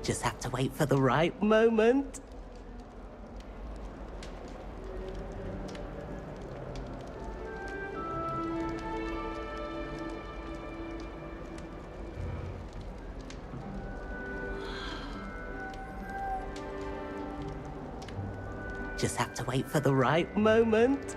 Just have to wait for the right moment. Just have to wait for the right moment.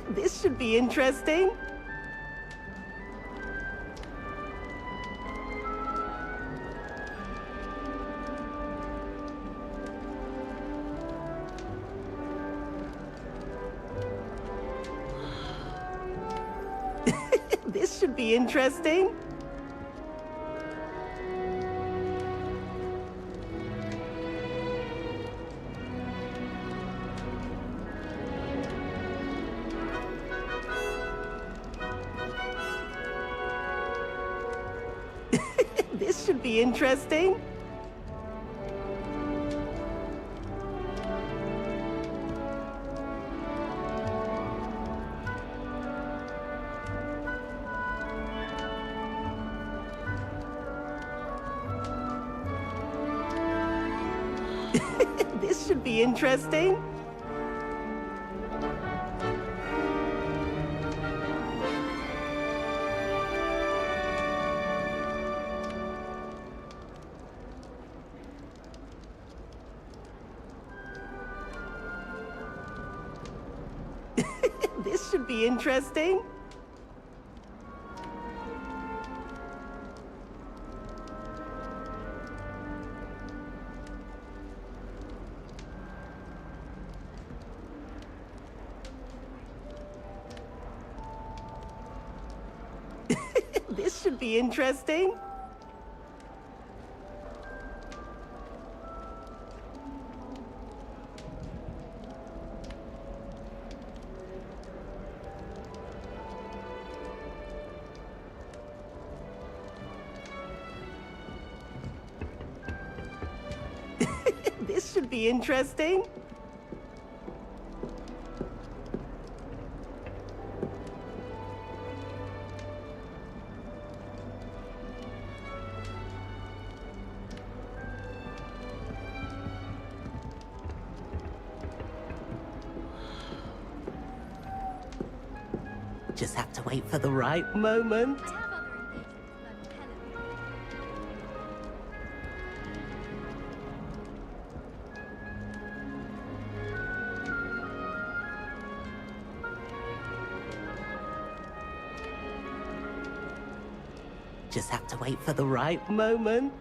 This should be interesting. This should be interesting. This should be interesting. This should be interesting. This should be interesting. This should be interesting. This should be interesting. Just have to wait for the right moment. Just have to wait for the right moment.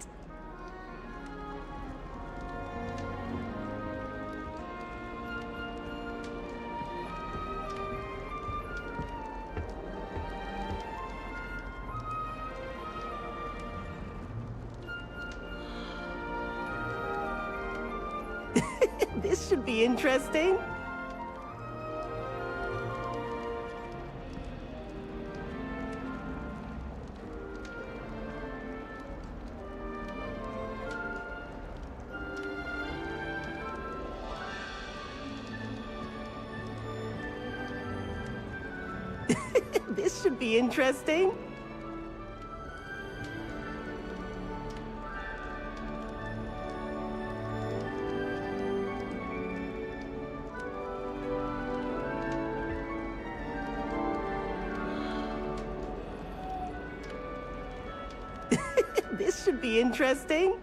This should be interesting. This should be interesting. This should be interesting.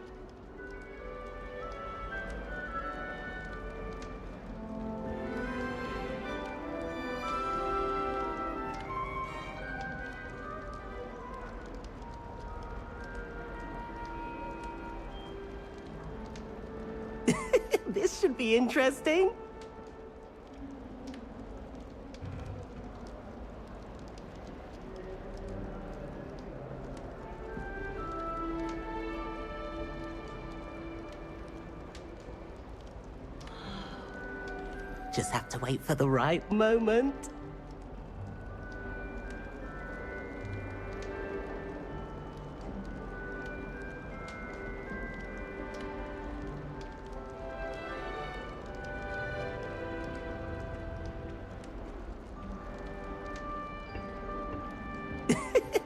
This should be interesting. Just have to wait for the right moment.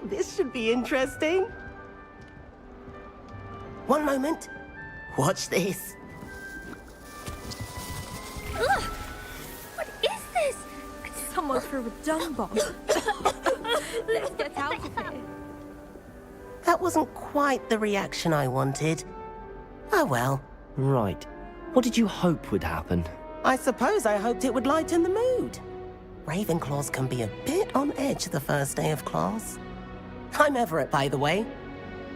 this should be interesting. One moment. Watch this. Ugh! What is this? Someone threw a dung bomb. Let's get out of here. That wasn't quite the reaction I wanted. Oh well. Right. What did you hope would happen? I suppose I hoped it would lighten the mood. Ravenclaws can be a bit on edge the first day of class. I'm Everett, by the way.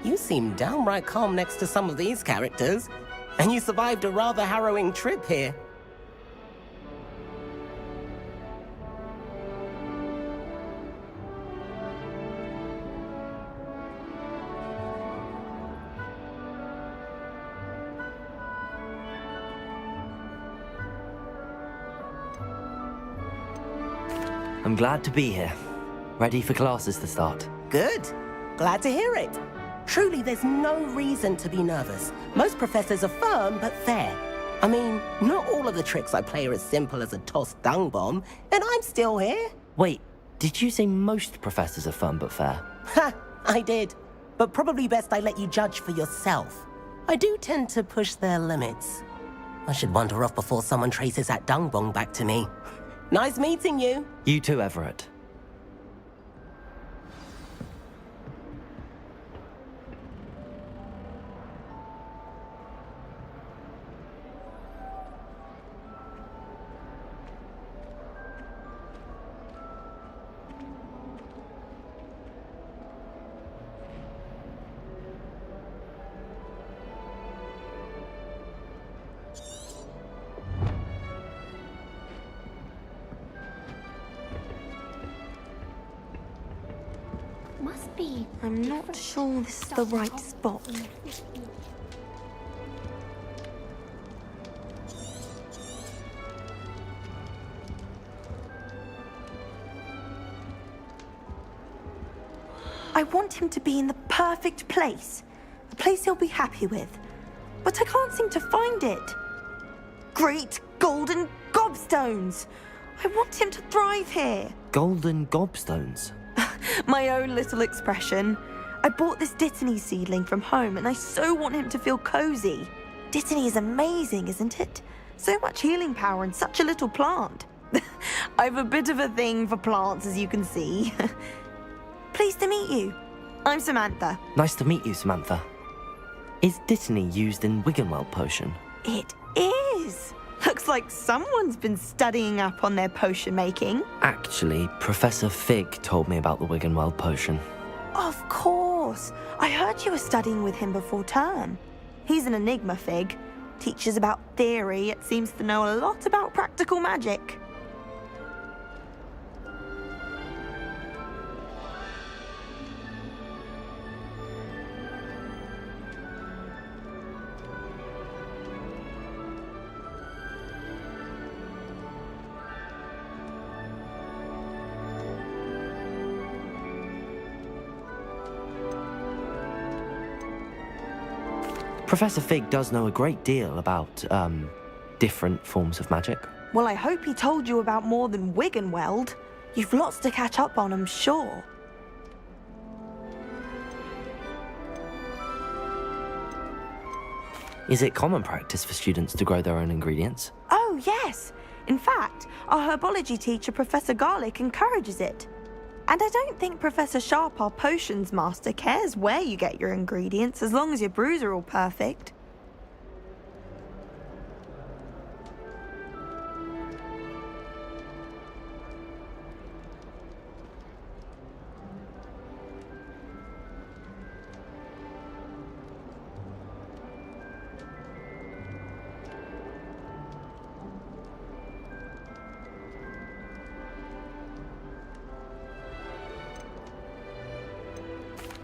You seem downright calm next to some of these characters, and you survived a rather harrowing trip here. I'm glad to be here. Ready for classes to start. Good. Glad to hear it. Truly, there's no reason to be nervous. Most professors are firm but fair. I mean, not all of the tricks I play are as simple as a tossed dung bomb, and I'm still here. Wait, did you say most professors are fun but fair? Ha! I did. But probably best I let you judge for yourself. I do tend to push their limits. I should wander off before someone traces that dung bomb back to me. Nice meeting you. You too, Everett. Must be. I'm not sure this is the right spot. I want him to be in the perfect place. A place he'll be happy with. But I can't seem to find it. Great golden gobstones! I want him to thrive here. Golden gobstones? My own little expression. I bought this Dittany seedling from home and I so want him to feel cozy. Dittany is amazing, isn't it? So much healing power in such a little plant. I've a bit of a thing for plants, as you can see. Pleased to meet you. I'm Samantha. Nice to meet you, Samantha. Is Dittany used in Wiggenweld potion? It is. Looks like someone's been studying up on their potion making. Actually, Professor Fig told me about the Wiggenweld potion. Of course. I heard you were studying with him before term. He's an enigma, Fig. Teaches about theory, yet seems to know a lot about practical magic. Professor Fig does know a great deal about, different forms of magic. Well, I hope he told you about more than Wiggenweld. You've lots to catch up on, I'm sure. Is it common practice for students to grow their own ingredients? Oh, yes. In fact, our herbology teacher, Professor Garlick, encourages it. And I don't think Professor Sharp, our potions master, cares where you get your ingredients as long as your brews are all perfect.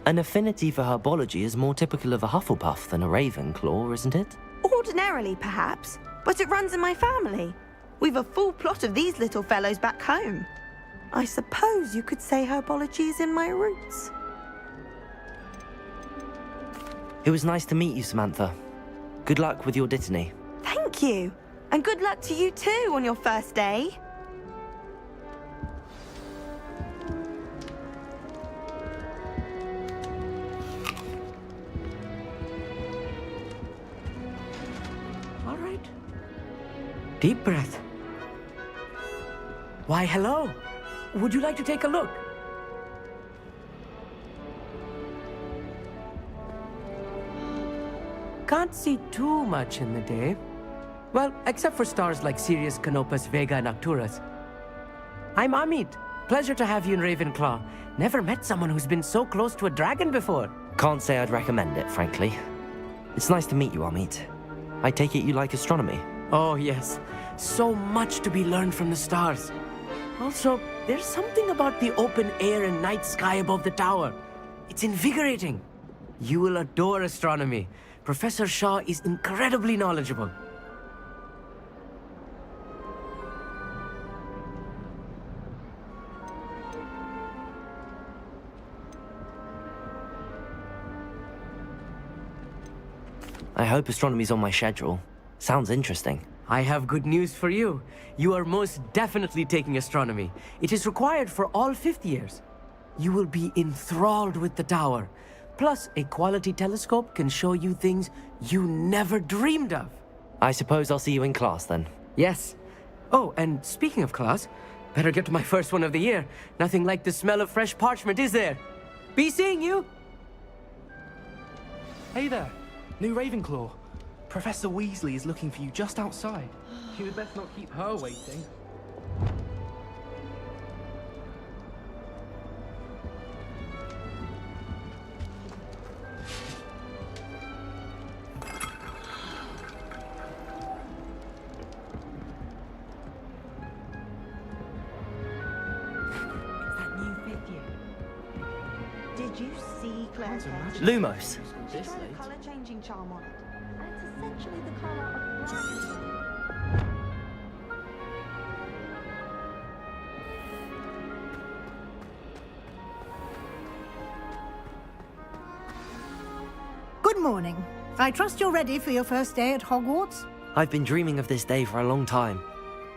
An affinity for herbology is more typical of a Hufflepuff than a Ravenclaw, isn't it? Ordinarily, perhaps, but it runs in my family. We've a full plot of these little fellows back home. I suppose you could say herbology is in my roots. It was nice to meet you, Samantha. Good luck with your Dittany. Thank you. And good luck to you too on your first day. Deep breath. Why, hello. Would you like to take a look? Can't see too much in the day. Well, except for stars like Sirius, Canopus, Vega, and Arcturus. I'm Amit. Pleasure to have you in Ravenclaw. Never met someone who's been so close to a dragon before. Can't say I'd recommend it, frankly. It's nice to meet you, Amit. I take it you like astronomy. Oh, yes. So much to be learned from the stars. Also, there's something about the open air and night sky above the tower. It's invigorating. You will adore astronomy. Professor Shaw is incredibly knowledgeable. I hope astronomy's on my schedule. Sounds interesting. I have good news for you. You are most definitely taking astronomy. It is required for all fifth years. You will be enthralled with the tower. Plus, a quality telescope can show you things you never dreamed of. I suppose I'll see you in class then. Yes. Oh, and speaking of class, better get to my first one of the year. Nothing like the smell of fresh parchment, is there? Be seeing you! Hey there, new Ravenclaw. Professor Weasley is looking for you just outside. You had best not keep her waiting. Did you see Claire's hair? Lumos. She tried a colour changing charm on it. And it's essentially the colour of dragon. Good morning. I trust you're ready for your first day at Hogwarts? I've been dreaming of this day for a long time.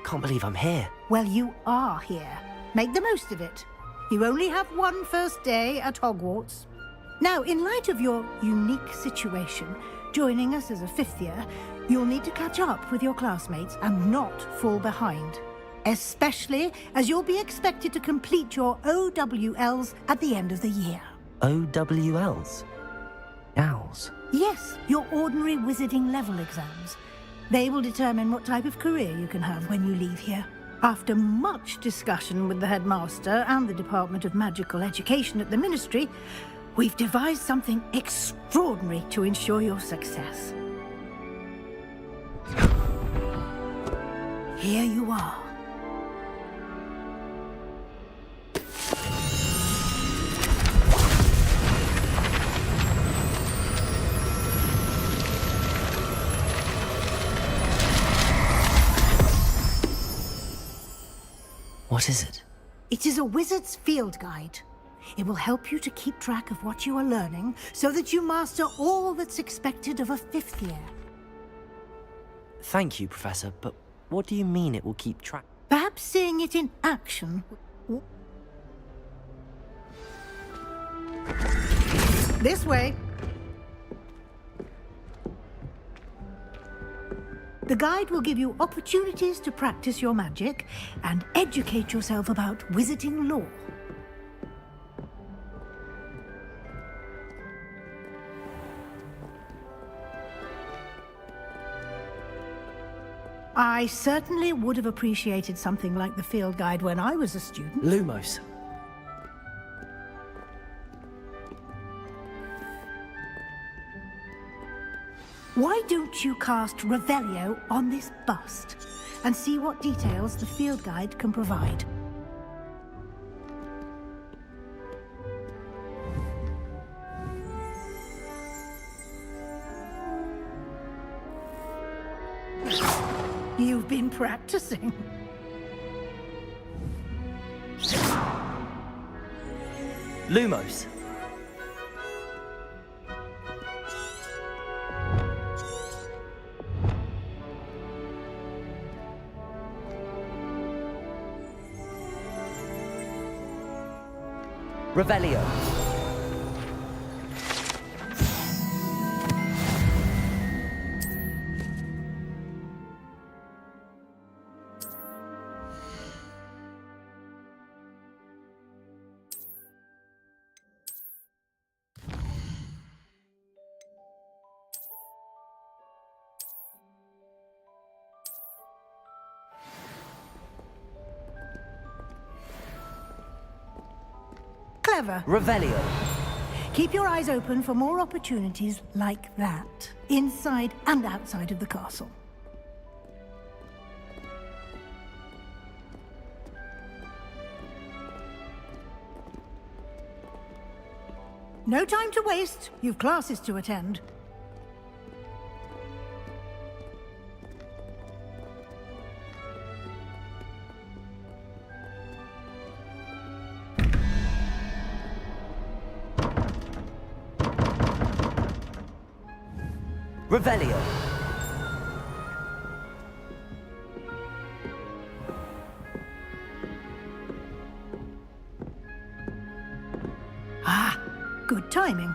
Can't believe I'm here. Well, you are here. Make the most of it. You only have one first day at Hogwarts. Now, in light of your unique situation, joining us as a fifth year, you'll need to catch up with your classmates and not fall behind. Especially as you'll be expected to complete your OWLs at the end of the year. OWLs? Owls. Yes, your ordinary wizarding level exams. They will determine what type of career you can have when you leave here. After much discussion with the headmaster and the Department of Magical Education at the Ministry, we've devised something extraordinary to ensure your success. Here you are. What is it? It is a wizard's field guide. It will help you to keep track of what you are learning so that you master all that's expected of a fifth year. Thank you, Professor, but what do you mean it will keep track? Perhaps seeing it in action. This way. The guide will give you opportunities to practice your magic and educate yourself about wizarding lore. I certainly would have appreciated something like the field guide when I was a student. Lumos. Why don't you cast Revelio on this bust and see what details the field guide can provide? You've been practicing. Lumos. Revelio. clever. Revelio. Keep your eyes open for more opportunities like that, inside and outside of the castle. No time to waste. You've classes to attend. Revelio. Good timing.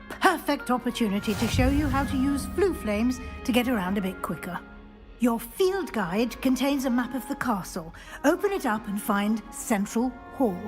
Perfect opportunity to show you how to use flue flames to get around a bit quicker. Your field guide contains a map of the castle. Open it up and find Central Hall.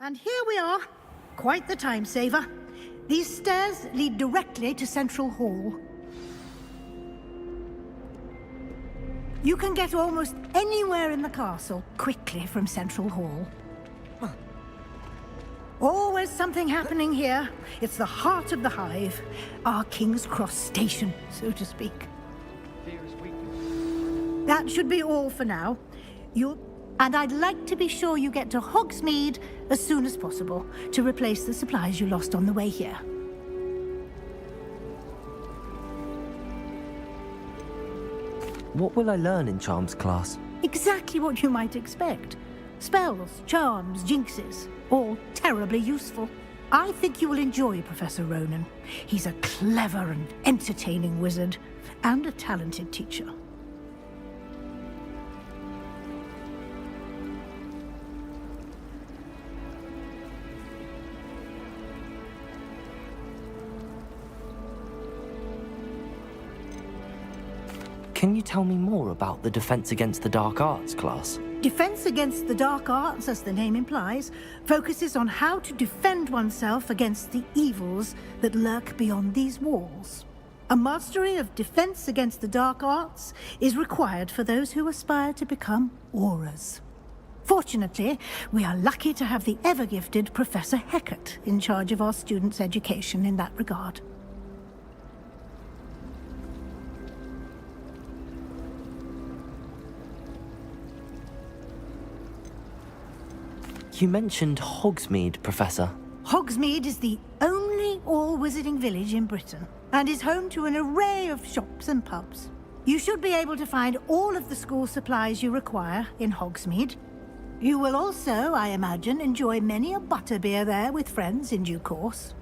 And here we are. Quite the time saver. These stairs lead directly to Central Hall. You can get almost anywhere in the castle quickly from Central Hall. Always something happening here. It's the heart of the hive. Our King's Cross station, so to speak. That should be all for now. And I'd like to be sure you get to Hogsmeade as soon as possible to replace the supplies you lost on the way here. What will I learn in Charms class? Exactly what you might expect. Spells, charms, jinxes, all terribly useful. I think you will enjoy Professor Ronan. He's a clever and entertaining wizard, and a talented teacher. Can you tell me more about the Defense Against the Dark Arts class? Defense Against the Dark Arts, as the name implies, focuses on how to defend oneself against the evils that lurk beyond these walls. A mastery of Defense Against the Dark Arts is required for those who aspire to become auras. Fortunately, we are lucky to have the ever-gifted Professor Hecat in charge of our students' education in that regard. You mentioned Hogsmeade, Professor. Hogsmeade is the only all-wizarding village in Britain, and is home to an array of shops and pubs. You should be able to find all of the school supplies you require in Hogsmeade. You will also, I imagine, enjoy many a butterbeer there with friends in due course.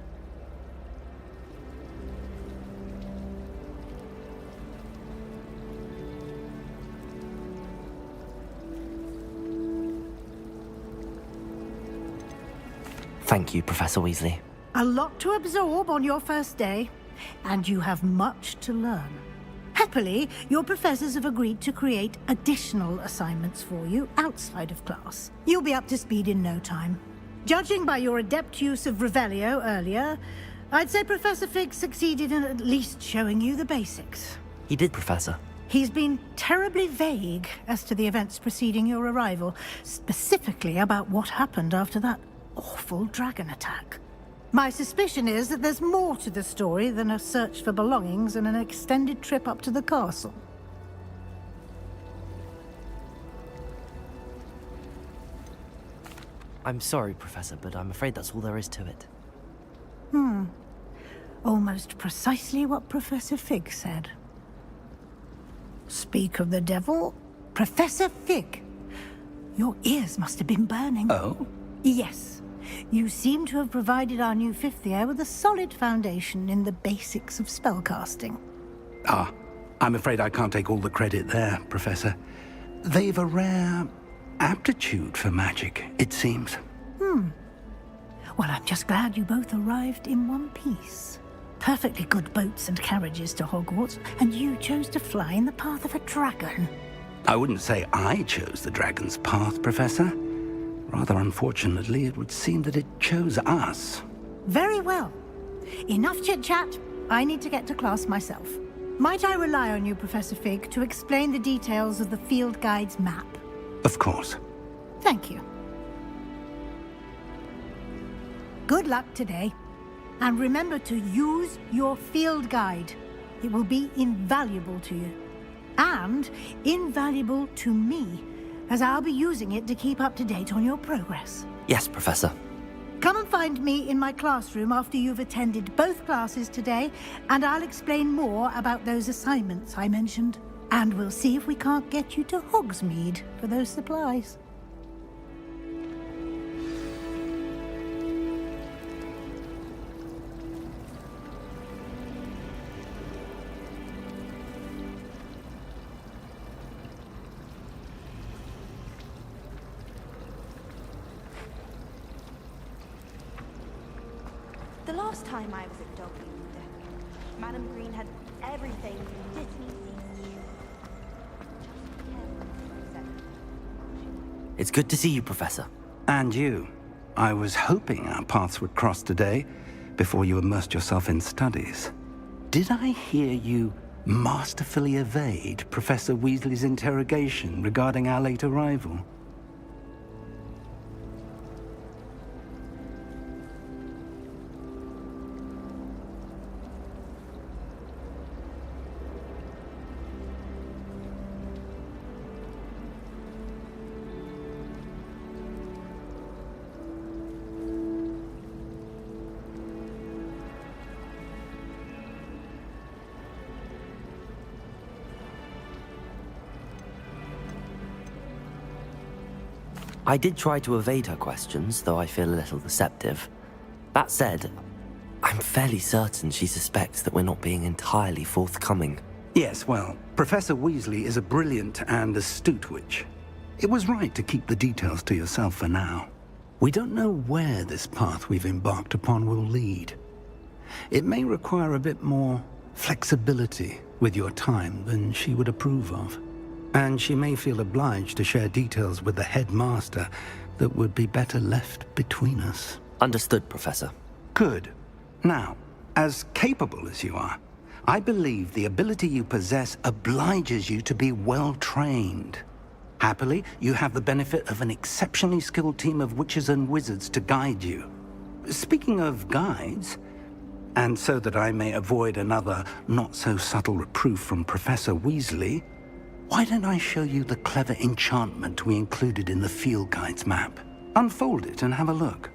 Thank you, Professor Weasley. A lot to absorb on your first day, and you have much to learn. Happily, your professors have agreed to create additional assignments for you outside of class. You'll be up to speed in no time. Judging by your adept use of Revelio earlier, I'd say Professor Fig succeeded in at least showing you the basics. He did, Professor. He's been terribly vague as to the events preceding your arrival, specifically about what happened after that awful dragon attack. My suspicion is that there's more to the story than a search for belongings and an extended trip up to the castle. I'm sorry, Professor, but I'm afraid that's all there is to it. Almost precisely what Professor Fig said. Speak of the devil, Professor Fig. Your ears must have been burning. Oh? Yes. You seem to have provided our new fifth year with a solid foundation in the basics of spellcasting. I'm afraid I can't take all the credit there, Professor. They've a rare aptitude for magic, it seems. Well, I'm just glad you both arrived in one piece. Perfectly good boats and carriages to Hogwarts, and you chose to fly in the path of a dragon. I wouldn't say I chose the dragon's path, Professor. Rather unfortunately, it would seem that it chose us. Very well. Enough chit-chat. I need to get to class myself. Might I rely on you, Professor Fig, to explain the details of the field guide's map? Of course. Thank you. Good luck today. And remember to use your field guide. It will be invaluable to you. And invaluable to me, as I'll be using it to keep up to date on your progress. Yes, Professor. Come and find me in my classroom after you've attended both classes today, and I'll explain more about those assignments I mentioned. And we'll see if we can't get you to Hogsmeade for those supplies. The last time I was at Dogwood, Madam Green had everything from Disney. It's good to see you, Professor. And you. I was hoping our paths would cross today, before you immersed yourself in studies. Did I hear you masterfully evade Professor Weasley's interrogation regarding our late arrival? I did try to evade her questions, though I feel a little deceptive. That said, I'm fairly certain she suspects that we're not being entirely forthcoming. Yes, well, Professor Weasley is a brilliant and astute witch. It was right to keep the details to yourself for now. We don't know where this path we've embarked upon will lead. It may require a bit more flexibility with your time than she would approve of. And she may feel obliged to share details with the headmaster that would be better left between us. Understood, Professor. Good. Now, as capable as you are, I believe the ability you possess obliges you to be well-trained. Happily, you have the benefit of an exceptionally skilled team of witches and wizards to guide you. Speaking of guides, and so that I may avoid another not-so-subtle reproof from Professor Weasley, why don't I show you the clever enchantment we included in the field guide's map? Unfold it and have a look.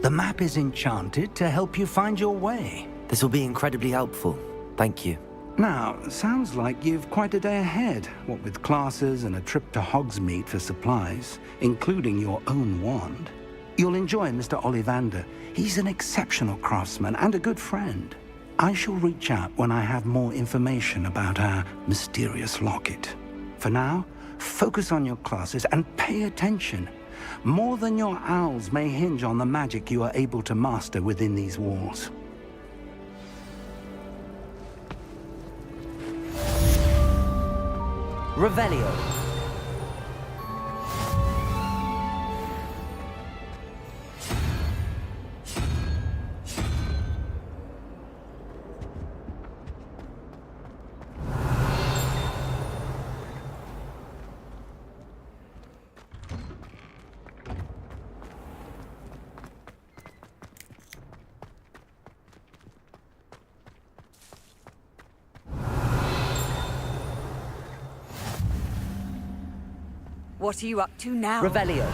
The map is enchanted to help you find your way. This will be incredibly helpful. Thank you. Now, sounds like you've quite a day ahead, what with classes and a trip to Hogsmeade for supplies, including your own wand. You'll enjoy Mr. Ollivander. He's an exceptional craftsman and a good friend. I shall reach out when I have more information about our mysterious locket. For now, focus on your classes and pay attention. More than your owls may hinge on the magic you are able to master within these walls. Revelio. What are you up to now? Revelio.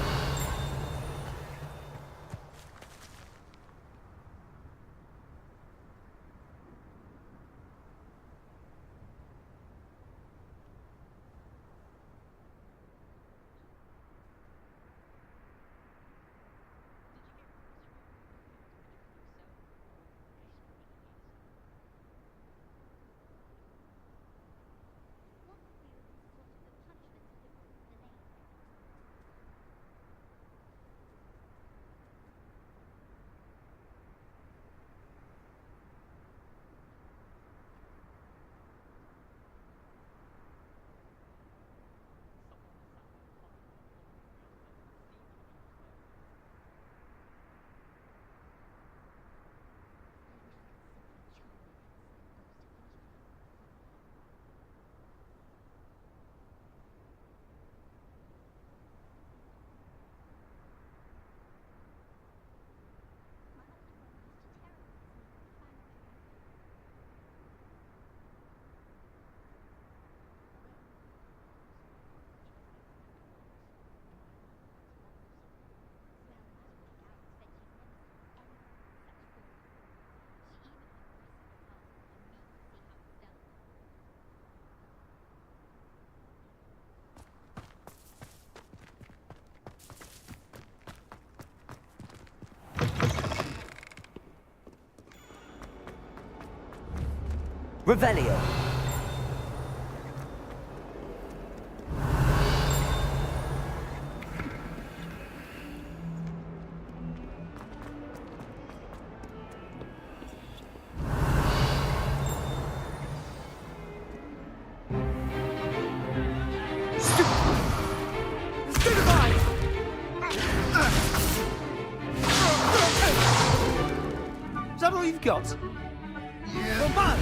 Revelio. Is that all you've got? Come on!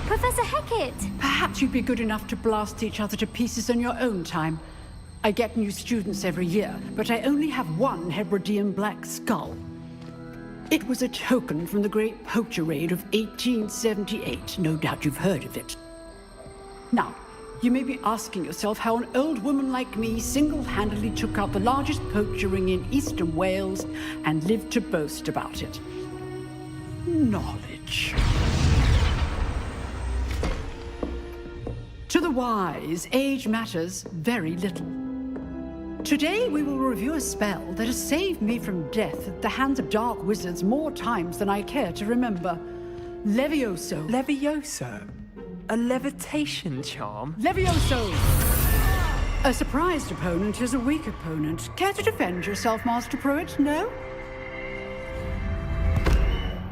Professor Hecat! Perhaps you'd be good enough to blast each other to pieces on your own time. I get new students every year, but I only have one Hebridean black skull. It was a token from the Great Poacher Raid of 1878. No doubt you've heard of it. Now, you may be asking yourself how an old woman like me single-handedly took out the largest poacher ring in eastern Wales and lived to boast about it. Knowledge. To the wise, age matters very little. Today we will review a spell that has saved me from death at the hands of dark wizards more times than I care to remember. Levioso. Levioso? A levitation charm? Levioso! A surprised opponent is a weak opponent. Care to defend yourself, Master Pruitt? No?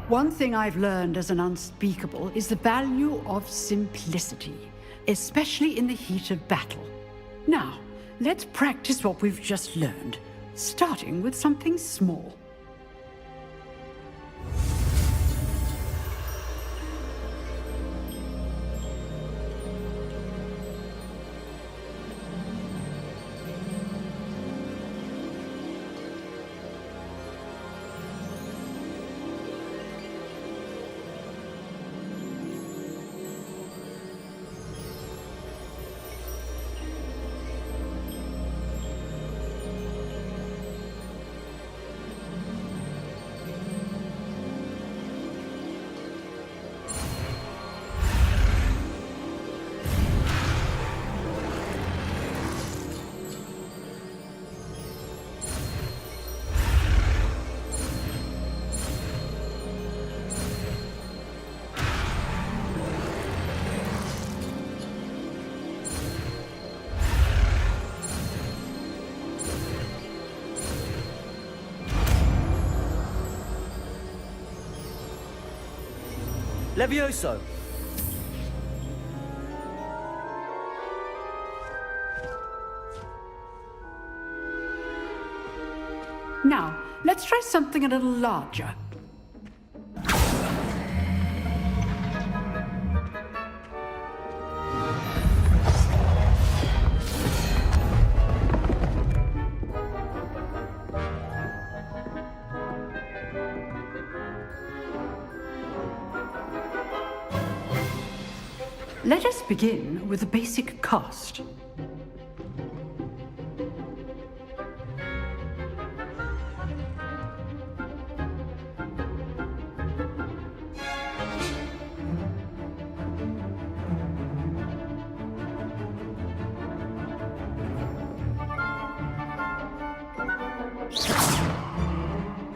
One thing I've learned as an unspeakable is the value of simplicity, especially in the heat of battle. Now, let's practice what we've just learned, starting with something small. Levioso. Now, let's try something a little larger. Let us begin with the basic cast.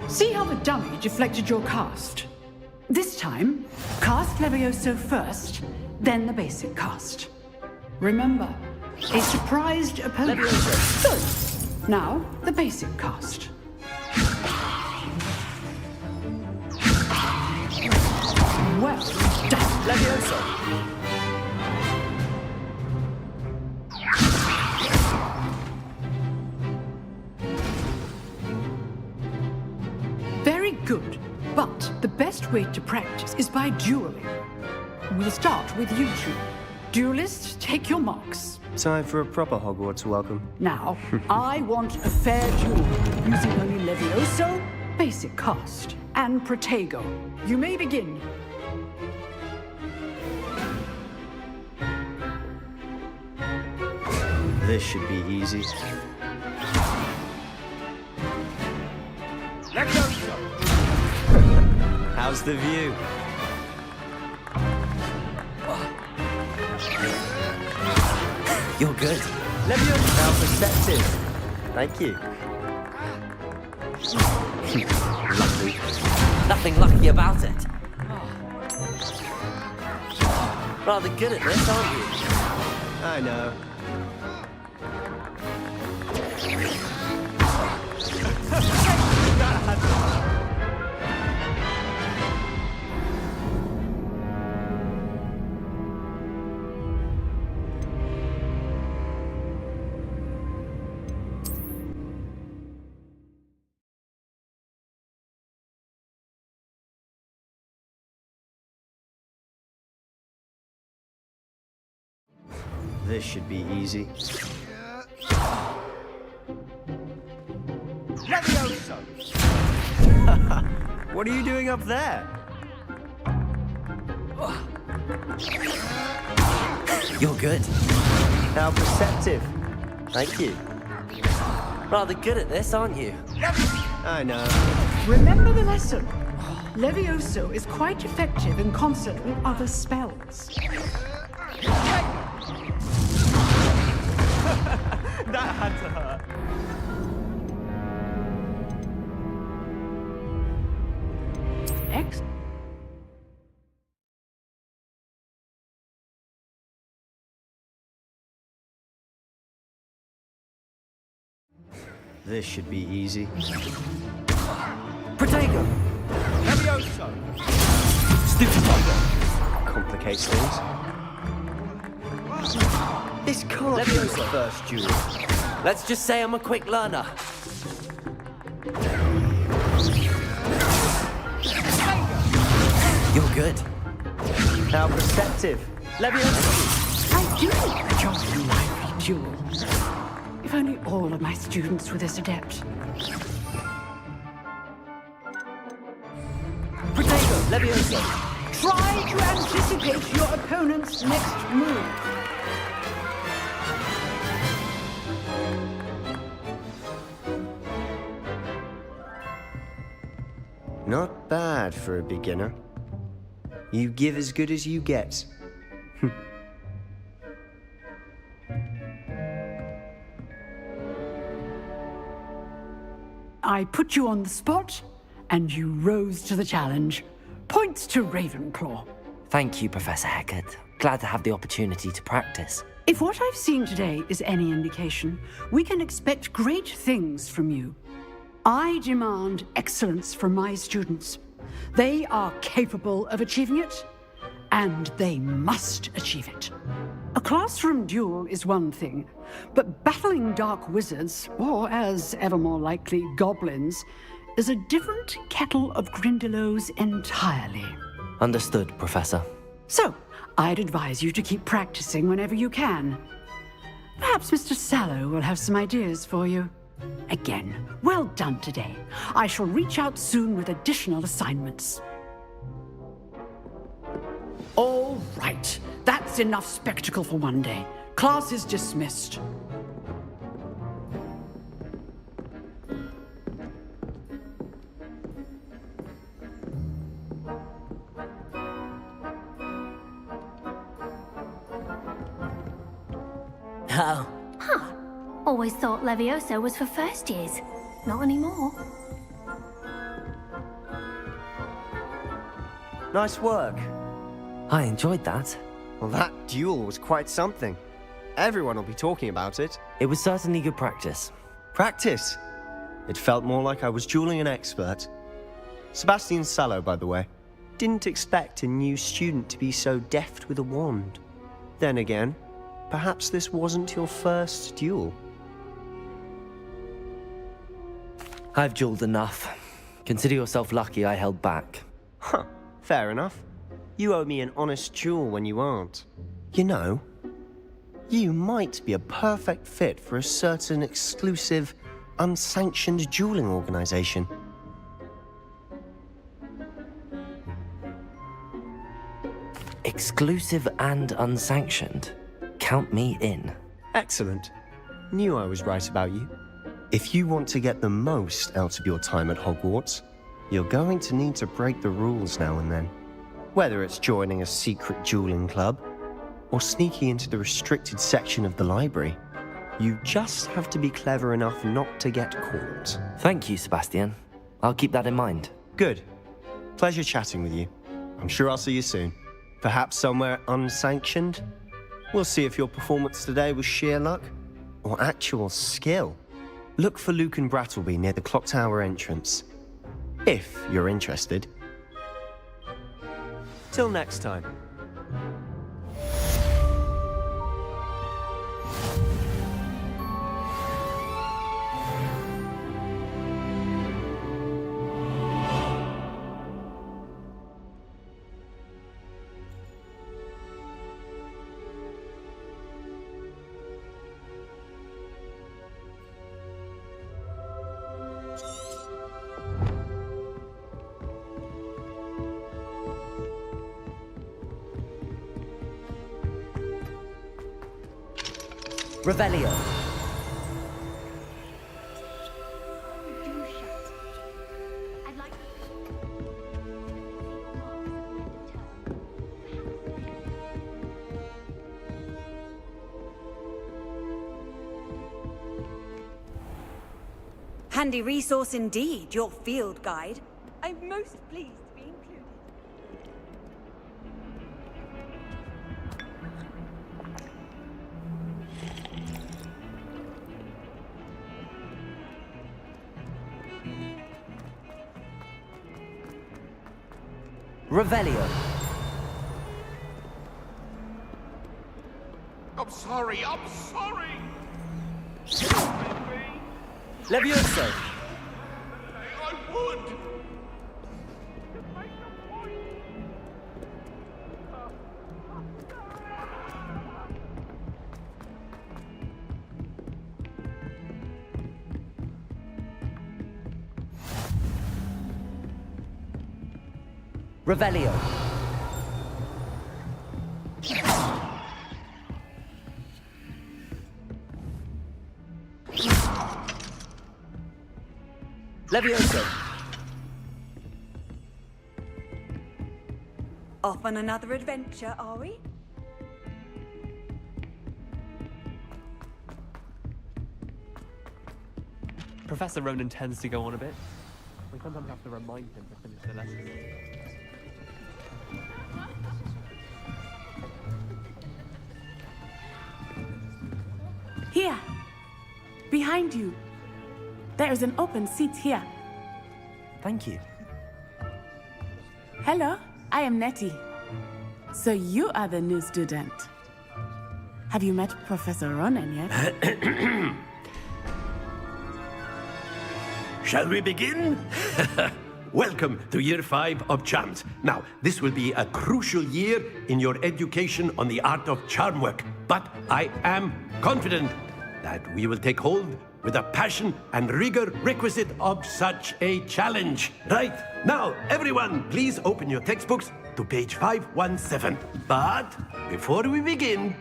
See how the dummy deflected your cast? This time, cast Levioso first, then the basic cast. Remember, a surprised opponent. Levioso. Good. Now, the basic cast. Well done. Levioso. Very good. But the best way to practice is by dueling. We'll start with you two. Duelists, take your marks. Time for a proper Hogwarts welcome. Now, I want a fair duel, using only Levioso, basic cast, and Protego. You may begin. This should be easy. How's the view? You're good. Levioso. How perceptive. Thank you. Lucky. Nothing lucky about it. Rather good at this, aren't you? I know. This should be easy. Levioso. What are you doing up there? You're good. How perceptive. Thank you. Rather good at this, aren't you? I know. Remember the lesson. Levioso is quite effective in concert with other spells. That had to hurt. X. This should be easy. Protego! Levioso. Stupid Complicates things. This can't be the first duel. Let's just say I'm a quick learner. You're good. How perceptive. Levioso! I do enjoy a lively duel. If only all of my students were this adept. Protego! Levioso! Try to anticipate your opponent's next move. Not bad for a beginner. You give as good as you get. I put you on the spot, and you rose to the challenge. Points to Ravenclaw. Thank you, Professor Hecat. Glad to have the opportunity to practice. If what I've seen today is any indication, we can expect great things from you. I demand excellence from my students. They are capable of achieving it, and they must achieve it. A classroom duel is one thing, but battling dark wizards, or as ever more likely, goblins, is a different kettle of Grindylows entirely. Understood, Professor. So, I'd advise you to keep practicing whenever you can. Perhaps Mr. Sallow will have some ideas for you. Again, well done today. I shall reach out soon with additional assignments. All right, that's That's enough spectacle for one day. Class is dismissed. Oh, Always thought Levioso was for first years. Not anymore. Nice work. I enjoyed that. Well, that duel was quite something. Everyone will be talking about it. It was certainly good practice. Practice. It felt more like I was dueling an expert. Sebastian Sallow, by the way. Didn't expect a new student to be so deft with a wand. Then again, perhaps this wasn't your first duel. I've dueled enough. Consider yourself lucky I held back. Huh, fair enough. You owe me an honest duel when you aren't. You know, you might be a perfect fit for a certain exclusive, unsanctioned dueling organization. Exclusive and unsanctioned. Count me in. Excellent. Knew I was right about you. If you want to get the most out of your time at Hogwarts, you're going to need to break the rules now and then. Whether it's joining a secret dueling club, or sneaking into the restricted section of the library, you just have to be clever enough not to get caught. Thank you, Sebastian. I'll keep that in mind. Good. Pleasure chatting with you. I'm sure I'll see you soon. Perhaps somewhere unsanctioned? We'll see if your performance today was sheer luck, or actual skill. Look for Luke and Brattleby near the clock tower entrance. If you're interested. Till next time. Revelio. Handy resource indeed, your field guide. I'm most pleased to be included. Revelio. I'm sorry. Levioso. I would. Revelio. Levioso. Off on another adventure, are we? Professor Ronan tends to go on a bit. We sometimes have to remind him to finish the lesson. Here, behind you. There is an open seat here. Thank you. Hello, I am Nettie. So you are the new student. Have you met Professor Ronan yet? Shall we begin? Welcome to Year 5 of Charms. Now, this will be a crucial year in your education on the art of charm work, but I am confident that we will take hold with the passion and rigor requisite of such a challenge. Right, now, everyone, please open your textbooks to page 517. But before we begin,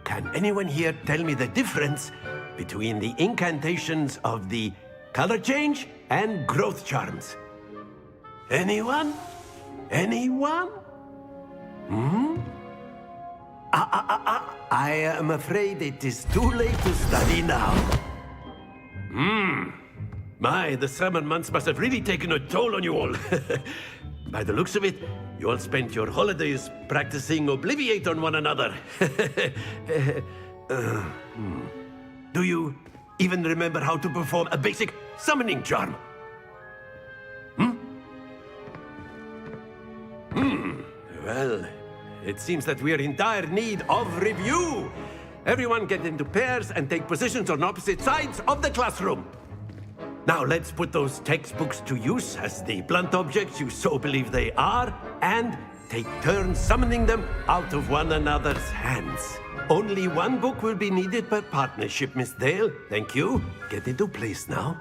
can anyone here tell me the difference between the incantations of the color change and growth charms? Anyone? Anyone? I am afraid it is too late to study now. My, the summer months must have really taken a toll on you all. By the looks of it, you all spent your holidays practicing Obliviate on one another. Do you even remember how to perform a basic summoning charm? Well, it seems that we are in dire need of review. Everyone get into pairs and take positions on opposite sides of the classroom. Now let's put those textbooks to use as the blunt objects you so believe they are, and take turns summoning them out of one another's hands. Only one book will be needed per partnership, Miss Dale. Thank you. Get into place now.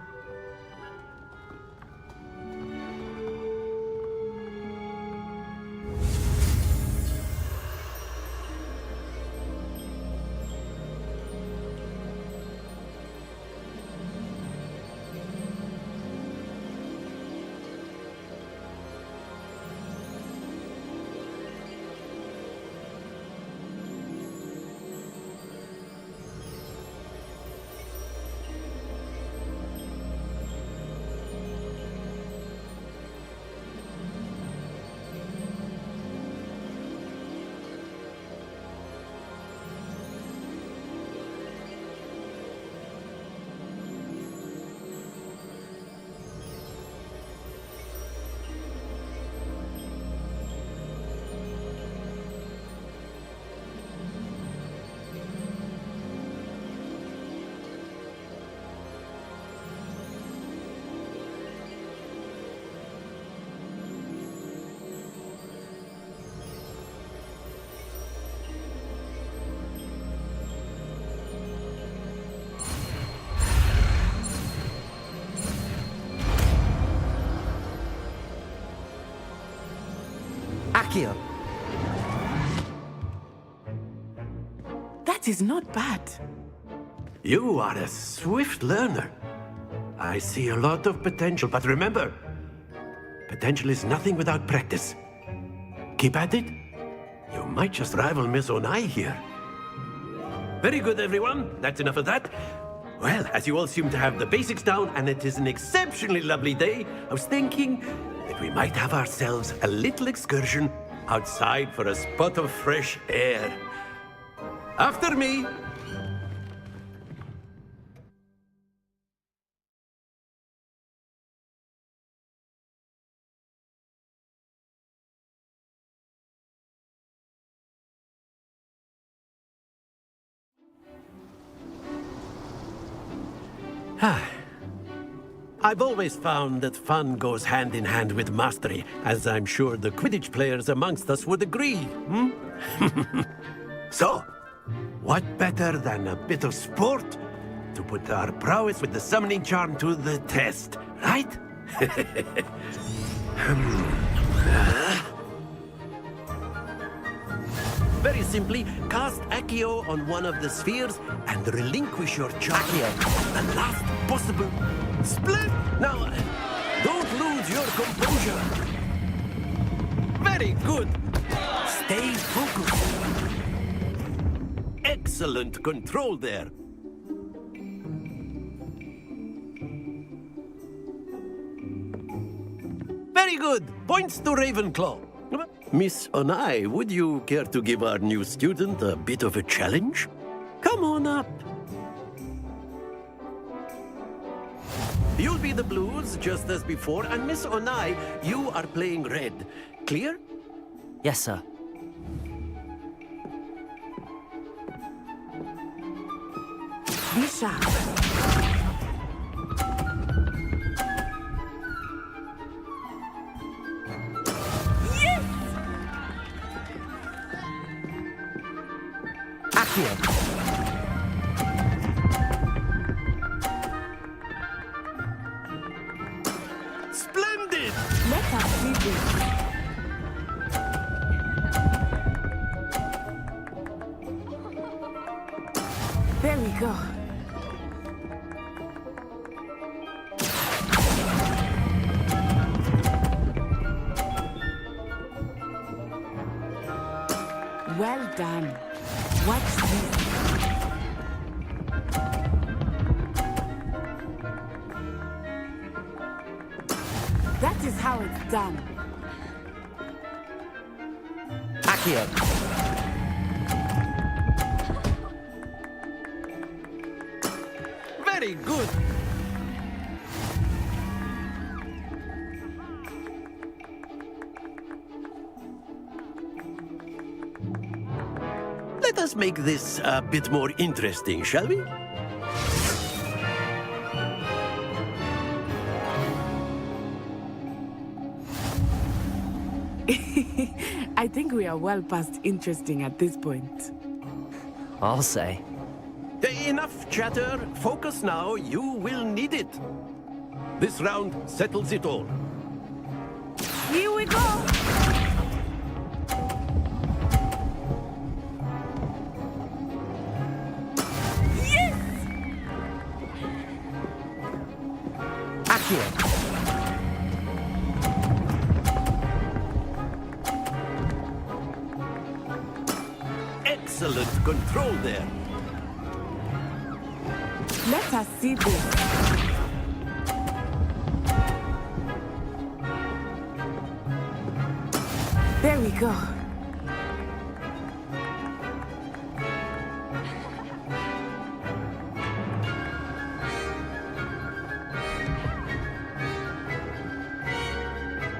Accio. That is not bad. You are a swift learner. I see a lot of potential, but remember, potential is nothing without practice. Keep at it. You might just rival Miss Onai here. Very good, everyone. That's enough of that. Well, as you all seem to have the basics down, and it is an exceptionally lovely day, I was thinking that we might have ourselves a little excursion outside for a spot of fresh air. After me. I've always found that fun goes hand in hand with mastery, as I'm sure the Quidditch players amongst us would agree, So, what better than a bit of sport to put our prowess with the summoning charm to the test, right? Very simply, cast Accio on one of the spheres and relinquish your charm. Accio. The last possible split. Now, don't lose your composure. Very good. Stay focused. Excellent control there. Very good. Points to Ravenclaw. Miss Onai, would you care to give our new student a bit of a challenge? Come on up. You'll be the blues, just as before, and Miss Onai, you are playing red. Clear? Yes, sir. Be sharp. Accio. Splendid! Let us review. There we go. Well done. Watch this. That is how it's done. Accio. Very good. Let us make this a bit more interesting, shall we? I think we are well past interesting at this point. I'll say. Enough chatter. Focus now. You will need it. This round settles it all. Here we go. Yes! Accio. Excellent control there. Let us see this. There we go.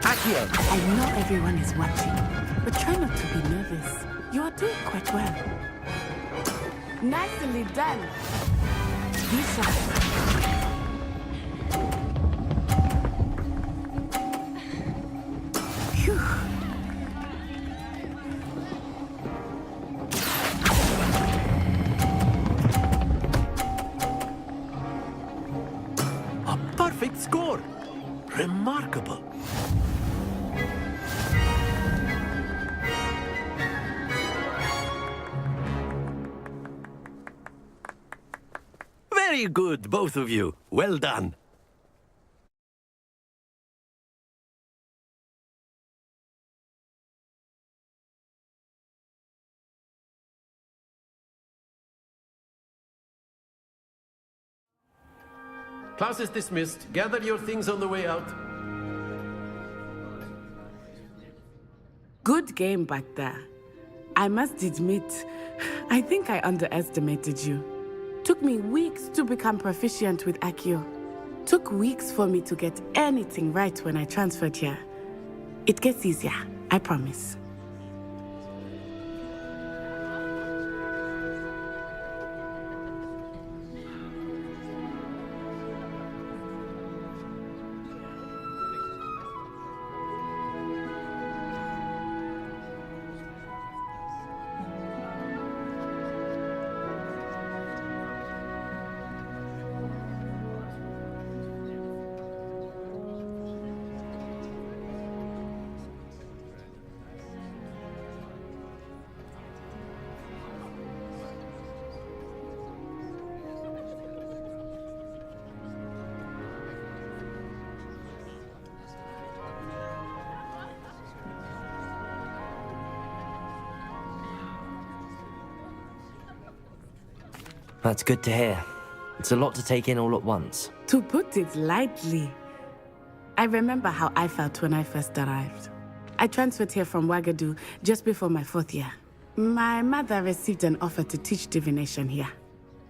Accio. I know everyone is watching, but try not to be nervous. You are doing quite well. Nicely done. Be sharp. Phew. A perfect score. Remarkable. Very good, both of you. Well done. Class is dismissed. Gather your things on the way out. Good game back there. I must admit, I think I underestimated you. Took me weeks to become proficient with Accio. Took weeks for me to get anything right when I transferred here. It gets easier, I promise. That's good to hear. It's a lot to take in all at once. To put it lightly, I remember how I felt when I first arrived. I transferred here from Ouagadougou just before my 4th year. My mother received an offer to teach divination here.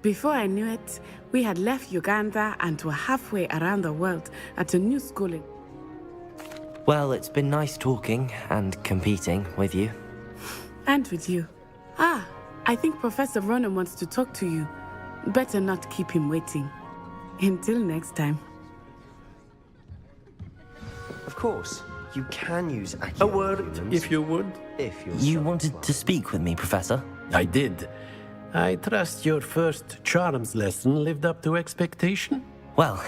Before I knew it, we had left Uganda and were halfway around the world at a new school in... Well, it's been nice talking and competing with you. And with you. Ah, I think Professor Ronan wants to talk to you. Better not keep him waiting. Until next time. Of course, you can use Accio. A word, if you would. If you're You so wanted to inclined. speak with me, Professor? I did. I trust your first charms lesson lived up to expectation? Well,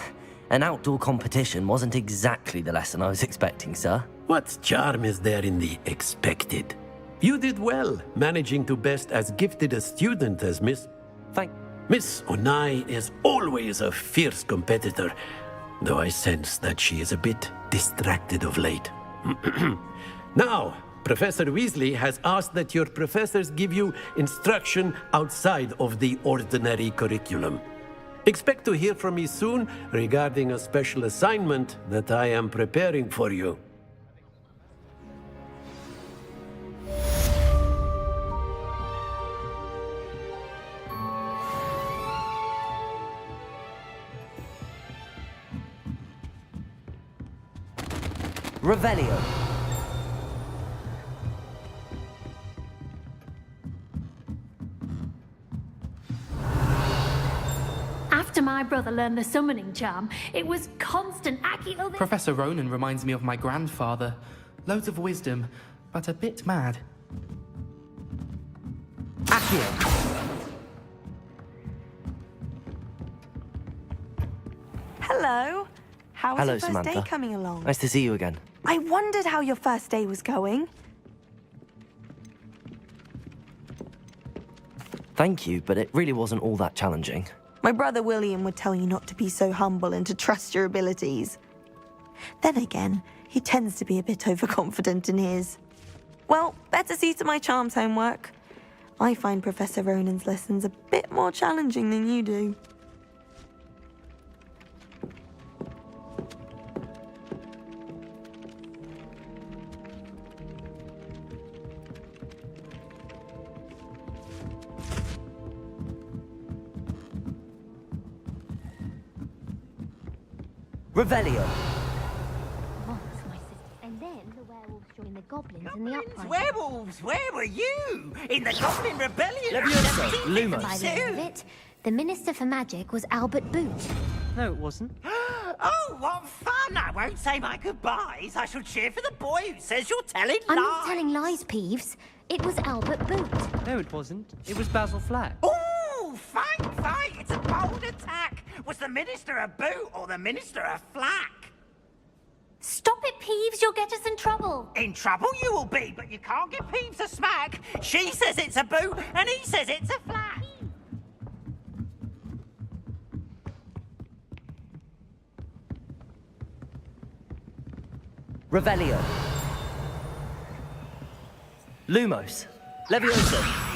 an outdoor competition wasn't exactly the lesson I was expecting, sir. What charm is there in the expected? You did well, managing to best as gifted a student as Miss... Miss Onai is always a fierce competitor, though I sense that she is a bit distracted of late. Now, Professor Weasley has asked that your professors give you instruction outside of the ordinary curriculum. Expect to hear from me soon regarding a special assignment that I am preparing for you. Revelio. After my brother learned the summoning charm, it was constant Accio. Professor Ronan reminds me of my grandfather. Loads of wisdom, but a bit mad. Accio. Hello. How was Hello, your first Samantha. day coming along? Nice to see you again. I wondered how your first day was going. Thank you, but it really wasn't all that challenging. My brother William would tell you not to be so humble and to trust your abilities. Then again, he tends to be a bit overconfident in his. Well, better see to my charms homework. I find Professor Ronan's lessons a bit more challenging than you do. Revelio. And then the werewolves joined the goblins in the uprising. Werewolves, where were you? In the Goblin Rebellion? Levioso, Lumos. By the end of it, the Minister for Magic was Albert Boot. No, it wasn't. Oh, what fun! I won't say my goodbyes. I shall cheer for the boy who says you're telling lies. I'm not telling lies, Peeves. It was Albert Boot. No, it wasn't. It was Basil Flack. Oh, fight! It's a bold attack. Was the Minister a boot or the Minister a flack? Stop it, Peeves. You'll get us in trouble. In trouble you will be, but you can't give Peeves a smack. She says it's a boot and he says it's a flack. Revelio. Lumos. Levioso.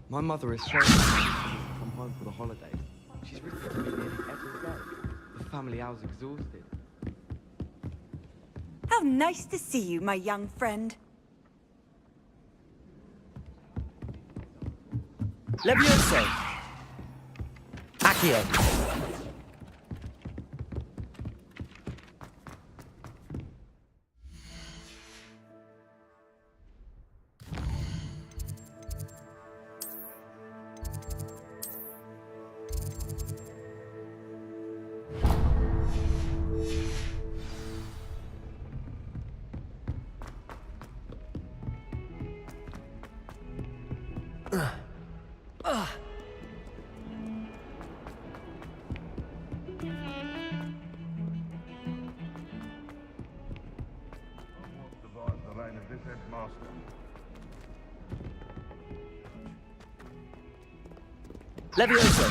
My mother is so happy to come home for the holidays. She's written to me nearly every day. The family hour's exhausted. How nice to see you, my young friend. Levioso. Accio. Levioso.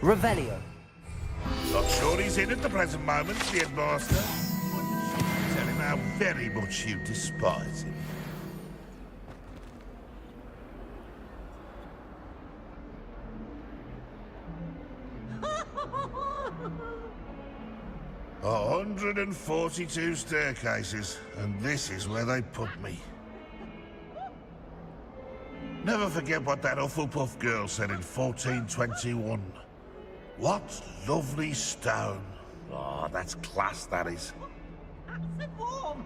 Revelio. Not sure he's in at the present moment, the headmaster. Tell him how very much you despise him. A 142 staircases, and this is where they put me. Never forget what that Hufflepuff girl said in 1421. What lovely stone. Oh, that's class, that is. That's warm.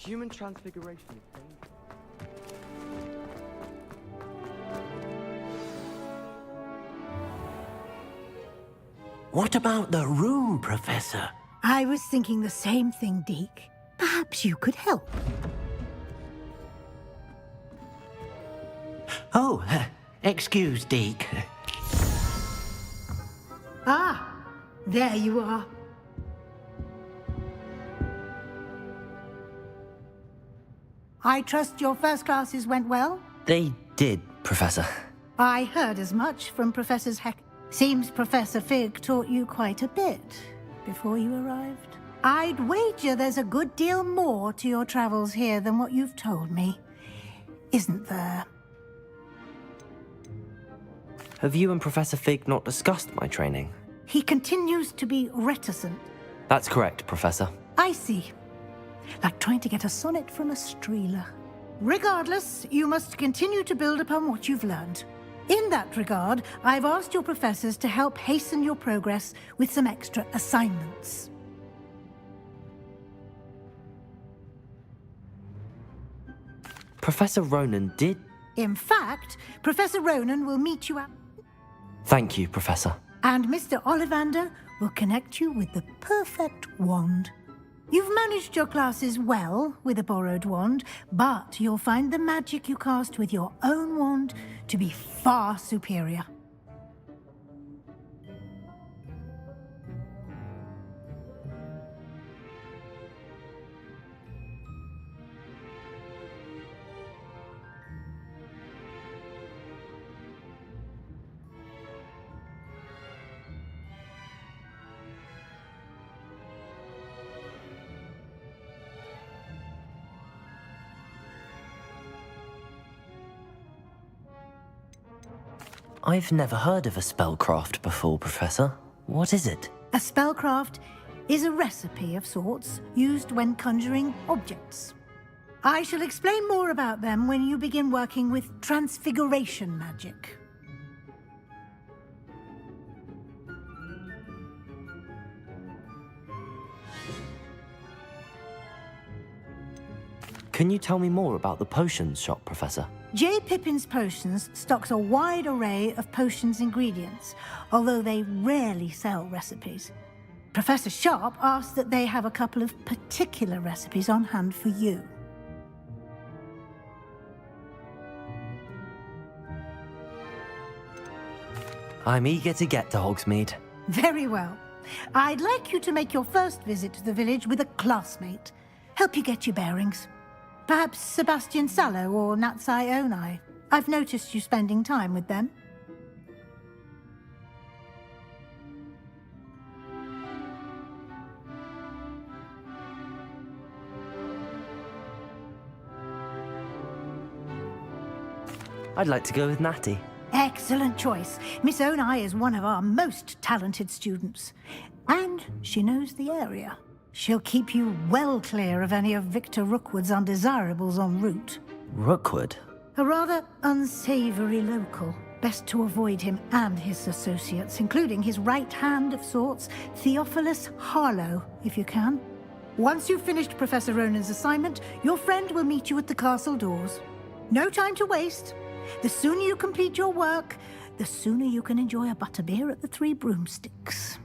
Human transfiguration is dangerous. What about the room, Professor? I was thinking the same thing, Deke. Perhaps you could help. Oh, excuse, Deke. Ah, there you are. I trust your first classes went well? They did, Professor. I heard as much from Professors Heck. Seems Professor Fig taught you quite a bit before you arrived. I'd wager there's a good deal more to your travels here than what you've told me. Isn't there? Have you and Professor Fig not discussed my training? He continues to be reticent. That's correct, Professor. I see. Like trying to get a sonnet from a streeler. Regardless, you must continue to build upon what you've learned. In that regard, I've asked your professors to help hasten your progress with some extra assignments. Professor Ronan did... In fact, Professor Ronan will meet you at... Thank you, Professor. And Mr. Ollivander will connect you with the perfect wand. You've managed your classes well with a borrowed wand, but you'll find the magic you cast with your own wand to be far superior. I've never heard of a spellcraft before, Professor. What is it? A spellcraft is a recipe of sorts used when conjuring objects. I shall explain more about them when you begin working with transfiguration magic. Can you tell me more about the potions shop, Professor? J. Pippin's Potions stocks a wide array of potions ingredients, although they rarely sell recipes. Professor Sharp asked that they have a couple of particular recipes on hand for you. I'm eager to get to Hogsmeade. Very well. I'd like you to make your first visit to the village with a classmate. Help you get your bearings. Perhaps Sebastian Sallow or Natsai Onai. I've noticed you spending time with them. I'd like to go with Natty. Excellent choice. Miss Onai is one of our most talented students. And she knows the area. She'll keep you well clear of any of Victor Rookwood's undesirables en route. Rookwood? A rather unsavory local. Best to avoid him and his associates, including his right hand of sorts, Theophilus Harlow, if you can. Once you've finished Professor Ronan's assignment, your friend will meet you at the castle doors. No time to waste. The sooner you complete your work, the sooner you can enjoy a butterbeer at the Three Broomsticks.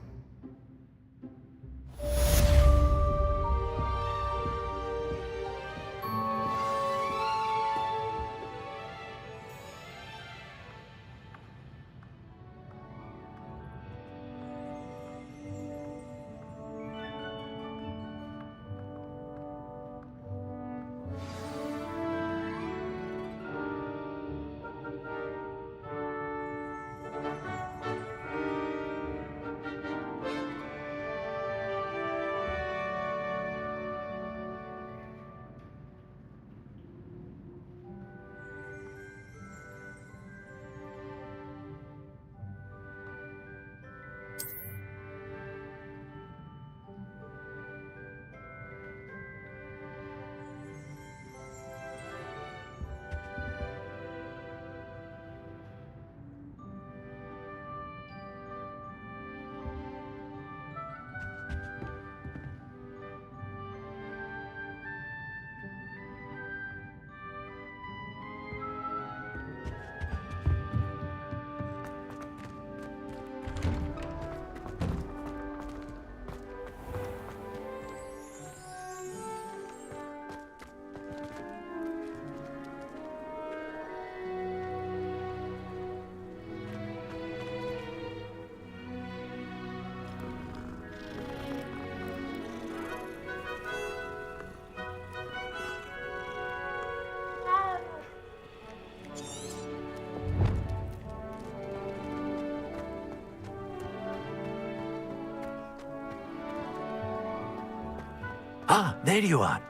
Ah, there you are.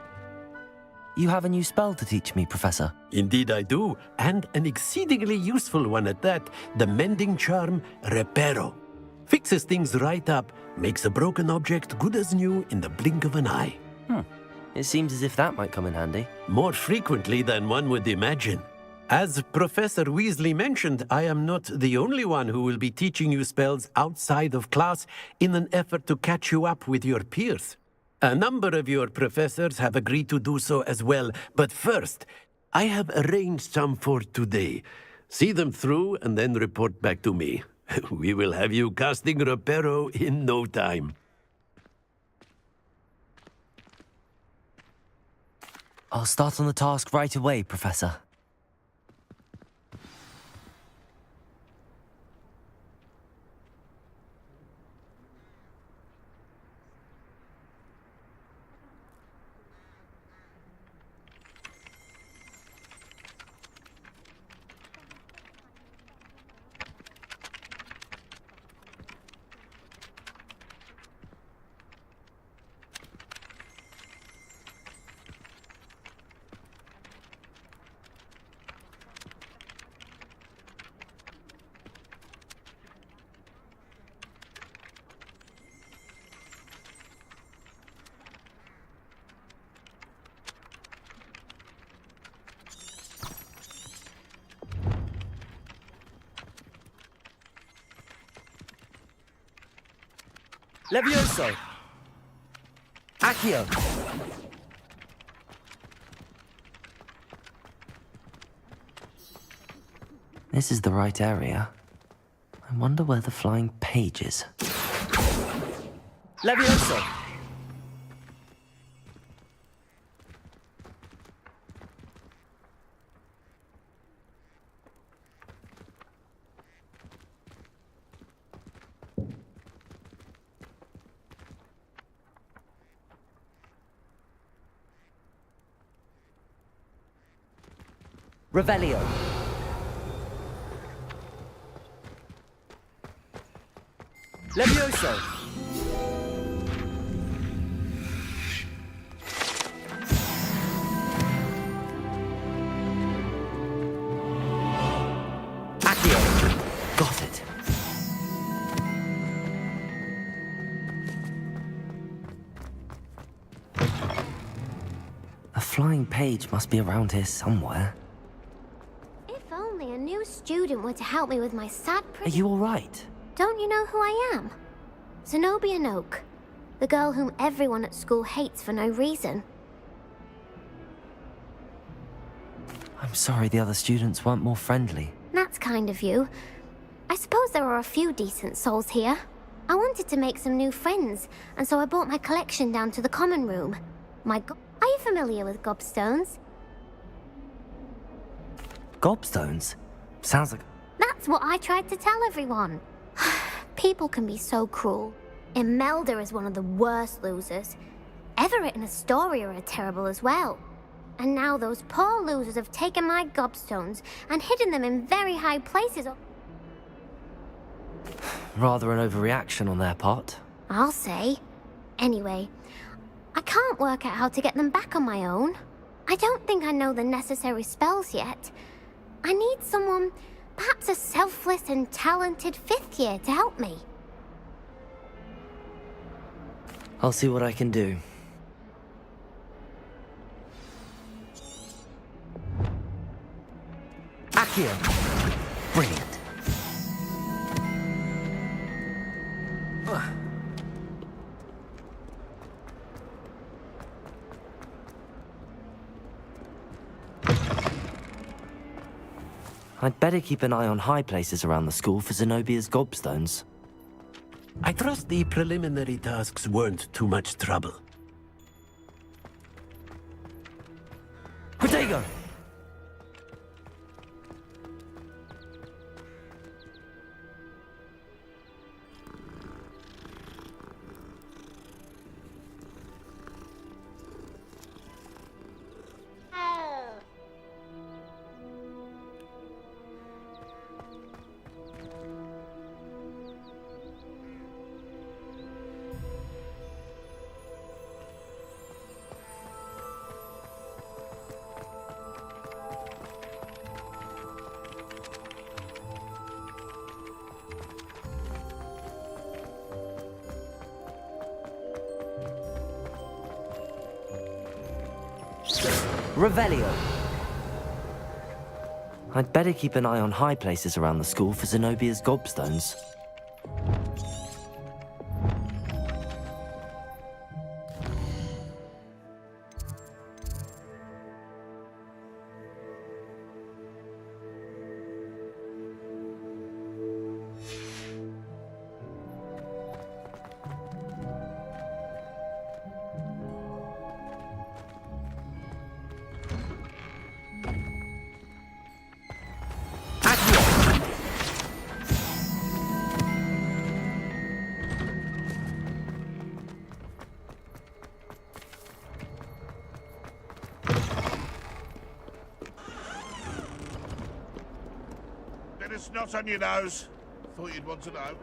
You have a new spell to teach me, Professor. Indeed I do, and an exceedingly useful one at that. The mending charm, Reparo. Fixes things right up, makes a broken object good as new in the blink of an eye. It seems as if that might come in handy. More frequently than one would imagine. As Professor Weasley mentioned, I am not the only one who will be teaching you spells outside of class in an effort to catch you up with your peers. A number of your professors have agreed to do so as well, but first, I have arranged some for today. See them through and then report back to me. We will have you casting Reparo in no time. I'll start on the task right away, Professor. Levioso! Accio! This is the right area. I wonder where the flying page is. Levioso! Revelio. Levioso. Accio. Got it. A flying page must be around here somewhere. If only a new student were to help me with my sad Are you all right? Don't you know who I am? Zenobia Noak, the girl whom everyone at school hates for no reason. I'm sorry the other students weren't more friendly. That's kind of you. I suppose there are a few decent souls here. I wanted to make some new friends, and so I brought my collection down to the common room. Are you familiar with gobstones? Gobstones? Sounds like... That's what I tried to tell everyone. People can be so cruel. Imelda is one of the worst losers. Everett and Astoria are terrible as well. And now those poor losers have taken my gobstones and hidden them in very high places. Rather an overreaction on their part. I'll say. Anyway, I can't work out how to get them back on my own. I don't think I know the necessary spells yet. I need someone, perhaps a selfless and talented 5th year to help me. I'll see what I can do. Accio! Brilliant. I'd better keep an eye on high places around the school for Zenobia's gobstones. I trust the preliminary tasks weren't too much trouble. Protego! Revelio. I'd better keep an eye on high places around the school for Zenobia's gobstones. It's not on your nose. Thought you'd want to know.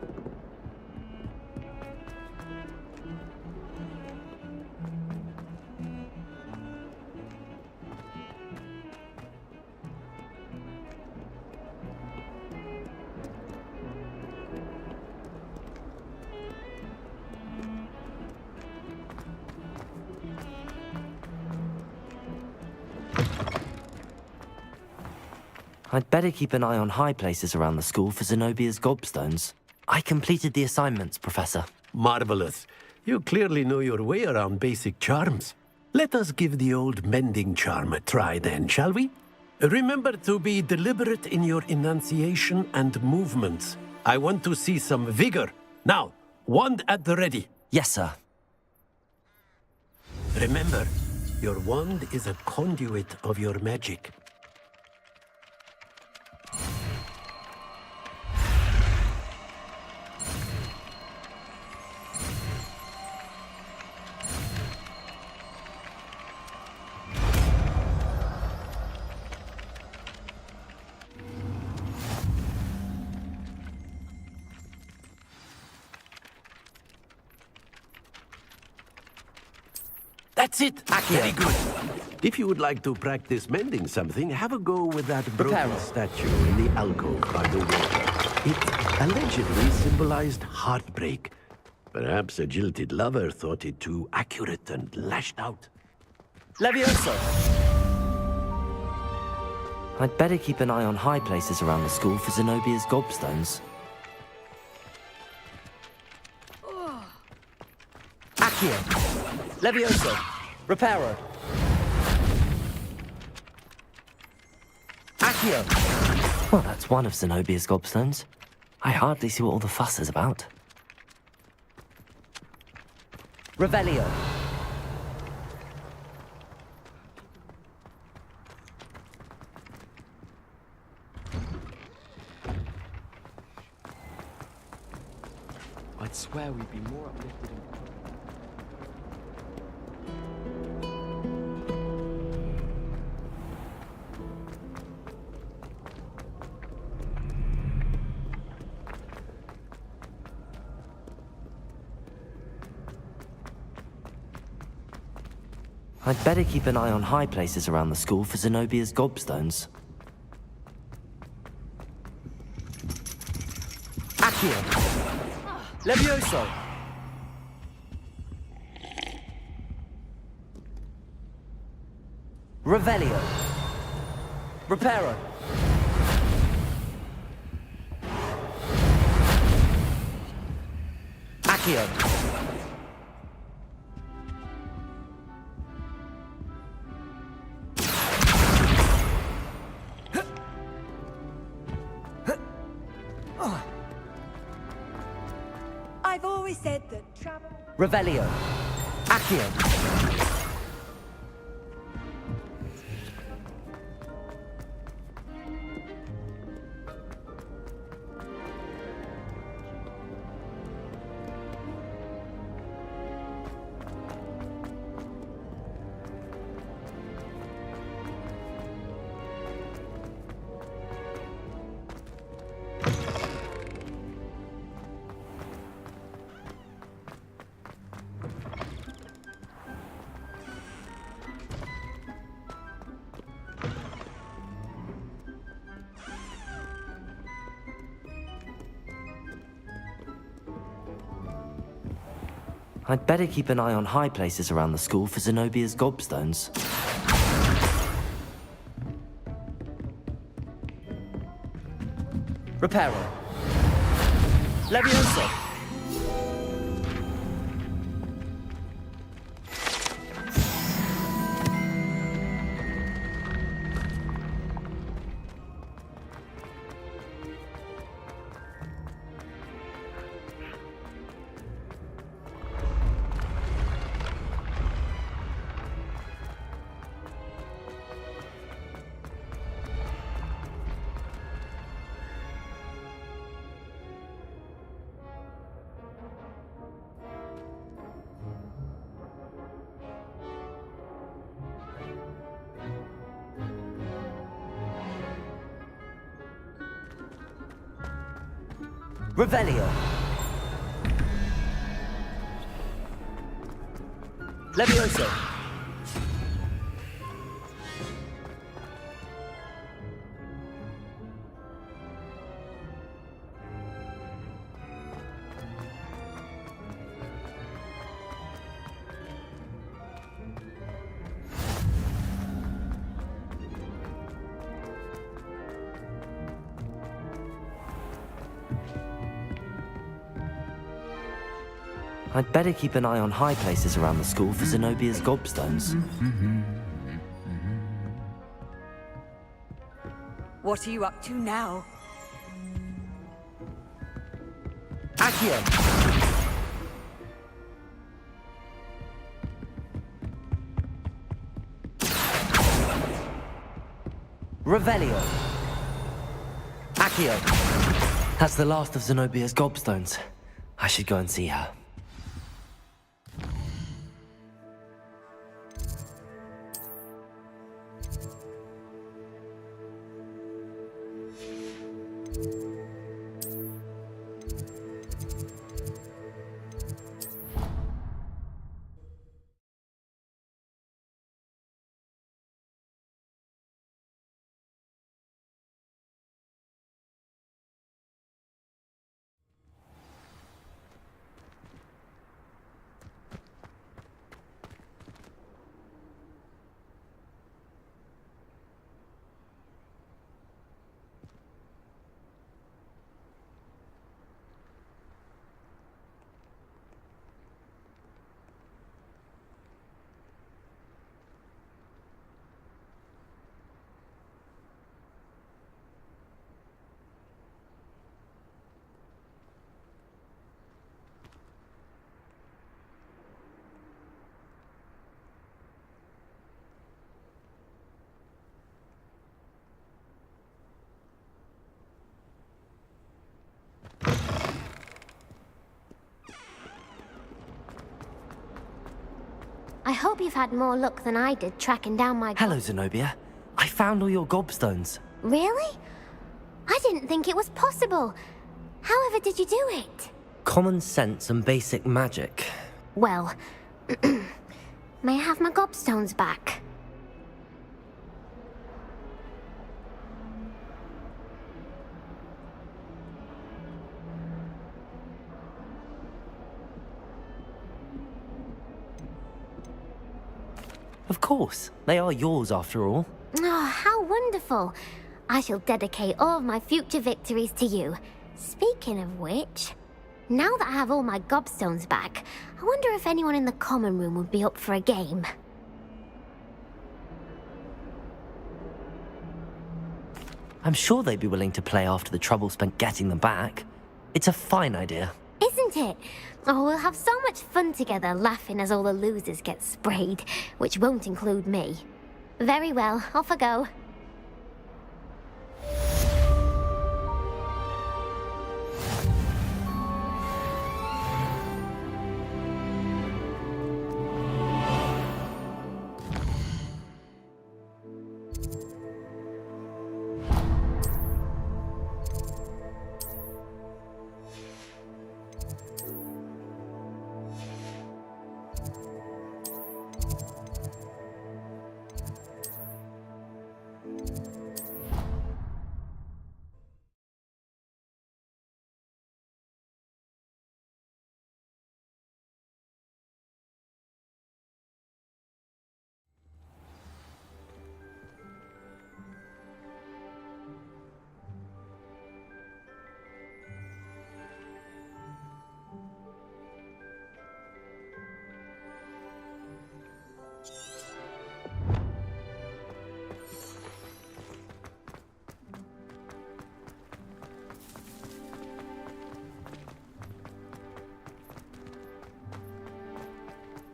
I'd better keep an eye on high places around the school for Zenobia's gobstones. I completed the assignments, Professor. Marvelous. You clearly know your way around basic charms. Let us give the old mending charm a try then, shall we? Remember to be deliberate in your enunciation and movements. I want to see some vigor. Now, wand at the ready. Yes, sir. Remember, your wand is a conduit of your magic. That's it! Very good. If you would like to practice mending something, have a go with that broken statue in the alcove by the water. It allegedly symbolized heartbreak. Perhaps a jilted lover thought it too accurate and lashed out. Levioso! I'd better keep an eye on high places around the school for Zenobia's gobstones. Accio! Levioso! Reparo! Accio! Well, that's one of Zenobia's gobstones. I hardly see what all the fuss is about. Revelio! I'd swear we'd be more uplifted and... I'd better keep an eye on high places around the school for Zenobia's gobstones. Accio! Levioso! Revelio! Reparo! Accio! I've always said that travel... Revelio! Accio! I'd better keep an eye on high places around the school for Zenobia's gobstones. Reparo. Levioso. Revelio. Levioso. I'd better keep an eye on high places around the school for Zenobia's gobstones. What are you up to now? Accio! Revelio! Accio! That's the last of Zenobia's gobstones. I should go and see her. I hope you've had more luck than I did tracking down my... Hello, Zenobia. I found all your gobstones. Really? I didn't think it was possible. However did you do it? Common sense and basic magic. Well, may I have my gobstones back? Of course. They are yours after all. Oh, how wonderful. I shall dedicate all of my future victories to you. Speaking of which, now that I have all my gobstones back, I wonder if anyone in the common room would be up for a game. I'm sure they'd be willing to play after the trouble spent getting them back. It's a fine idea. Isn't it? Oh, we'll have so much fun together laughing as all the losers get sprayed, which won't include me. Very well, off I go.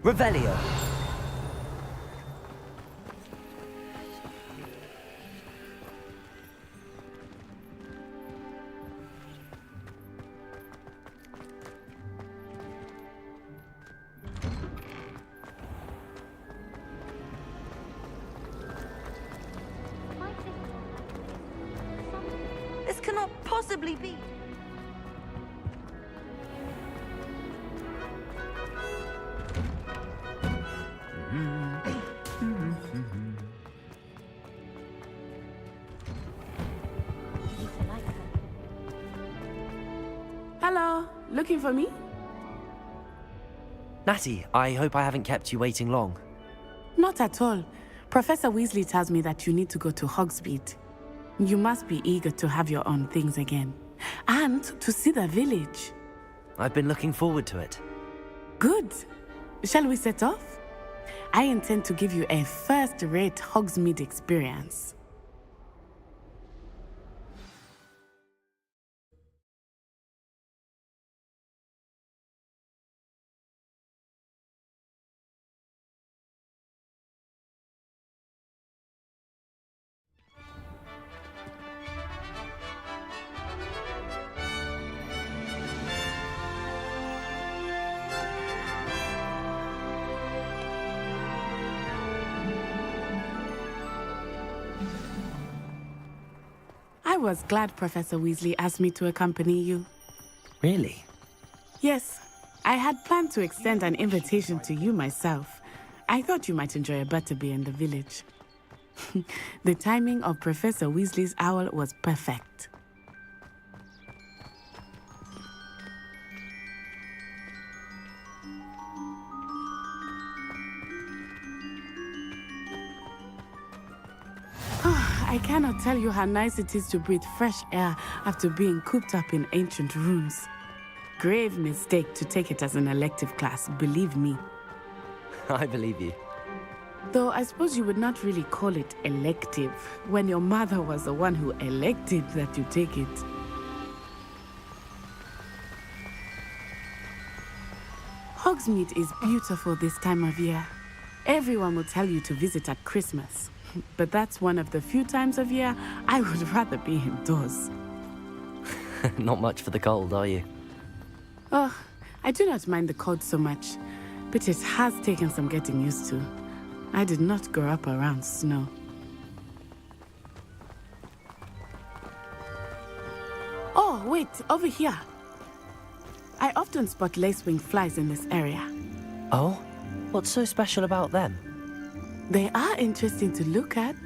Revelio. This cannot possibly be. Hello, looking for me? Natty, I hope I haven't kept you waiting long. Not at all. Professor Weasley tells me that you need to go to Hogsmeade. You must be eager to have your own things again. And to see the village. I've been looking forward to it. Good. Shall we set off? I intend to give you a first-rate Hogsmeade experience. I was glad Professor Weasley asked me to accompany you. Really? Yes, I had planned to extend an invitation to you myself. I thought you might enjoy a butterbeer in the village. The timing of Professor Weasley's owl was perfect. I cannot tell you how nice it is to breathe fresh air after being cooped up in ancient rooms. Grave mistake to take it as an elective class, believe me. I believe you. Though I suppose you would not really call it elective when your mother was the one who elected that you take it. Hogsmeade is beautiful this time of year. Everyone will tell you to visit at Christmas. But that's one of the few times of year I would rather be indoors. Not much for the cold, are you? Oh, I do not mind the cold so much, but it has taken some getting used to. I did not grow up around snow. Oh, wait, over here. I often spot lacewing flies in this area. Oh? What's so special about them? They are interesting to look at,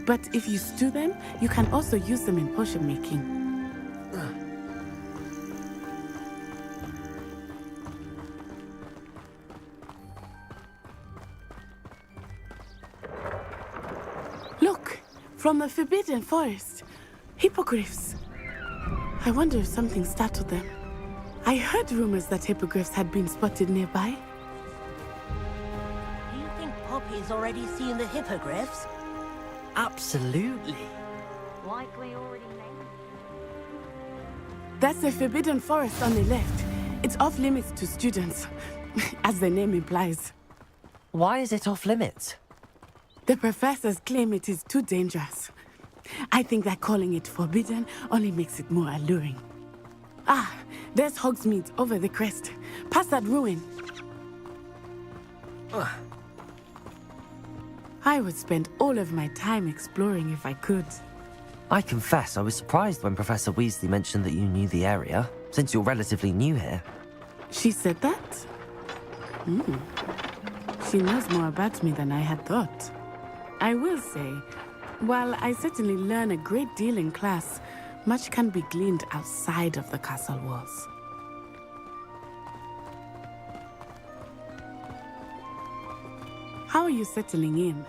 but if you stew them, you can also use them in potion making. Look, from the Forbidden Forest, hippogriffs. I wonder if something startled them. I heard rumors that hippogriffs had been spotted nearby. Poppy's already seen the hippogriffs? Absolutely. Like we already named. That's the Forbidden Forest on the left. It's off limits to students, as the name implies. Why is it off limits? The professors claim it is too dangerous. I think that calling it forbidden only makes it more alluring. Ah, there's Hogsmeade over the crest. Past that ruin. I would spend all of my time exploring if I could. I confess I was surprised when Professor Weasley mentioned that you knew the area, since you're relatively new here. She said that? She knows more about me than I had thought. I will say, while I certainly learn a great deal in class, much can be gleaned outside of the castle walls. How are you settling in?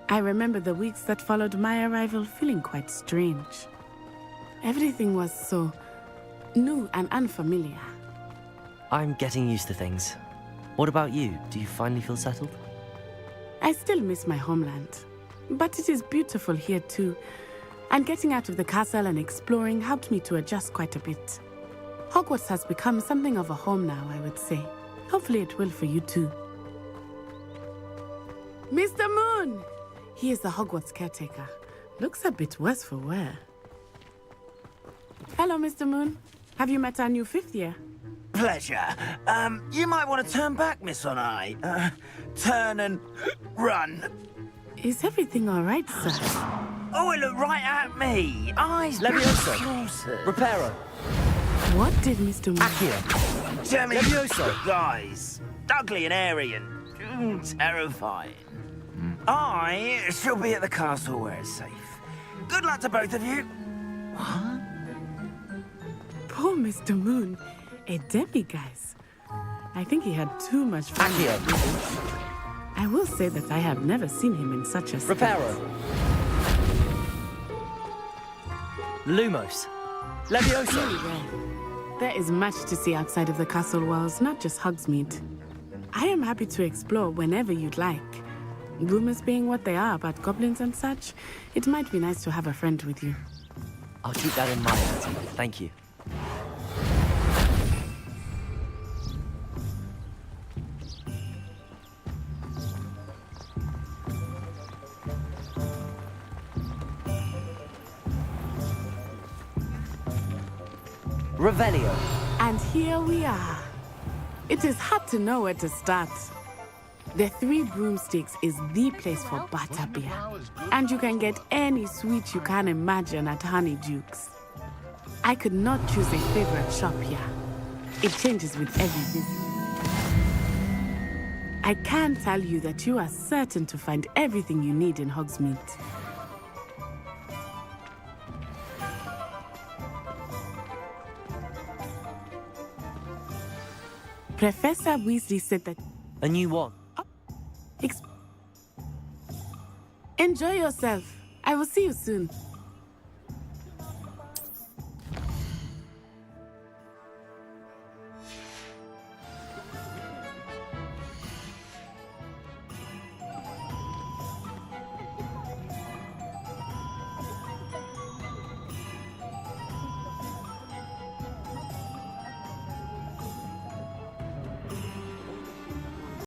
I remember the weeks that followed my arrival feeling quite strange. Everything was so new and unfamiliar. I'm getting used to things. What about you? Do you finally feel settled? I still miss my homeland, but it is beautiful here too. And getting out of the castle and exploring helped me to adjust quite a bit. Hogwarts has become something of a home now, I would say. Hopefully it will for you too. Mr. Moon! He is the Hogwarts caretaker. Looks a bit worse for wear. Hello, Mr. Moon. Have you met our new 5th year? Pleasure. You might want to turn back, Miss Onai. Turn and run. Is everything all right, sir? Oh, it looked right at me. Eyes Levioso. Reparo. What did Mr. Moon... Accio. Demi Levioso. Guys. Ugly and airy and terrifying. I shall be at the castle where it's safe. Good luck to both of you. What? Poor Mr. Moon. A demi-guise. I think he had too much fun. Accio. I will say that I have never seen him in such a state. Reparo. Lumos. Levioso. There is much to see outside of the castle walls, not just Hogsmeade. I am happy to explore whenever you'd like. Rumors being what they are about goblins and such, it might be nice to have a friend with you. I'll keep that in mind, Auntie. Thank you. Revelio. And here we are. It is hard to know where to start. The 3 Broomsticks is the place for butterbeer. And you can get any sweet you can imagine at Honeydukes. I could not choose a favorite shop here. It changes with every visit. I can tell you that you are certain to find everything you need in Hogsmeade. Professor Weasley said that... A new one. Enjoy yourself. I will see you soon.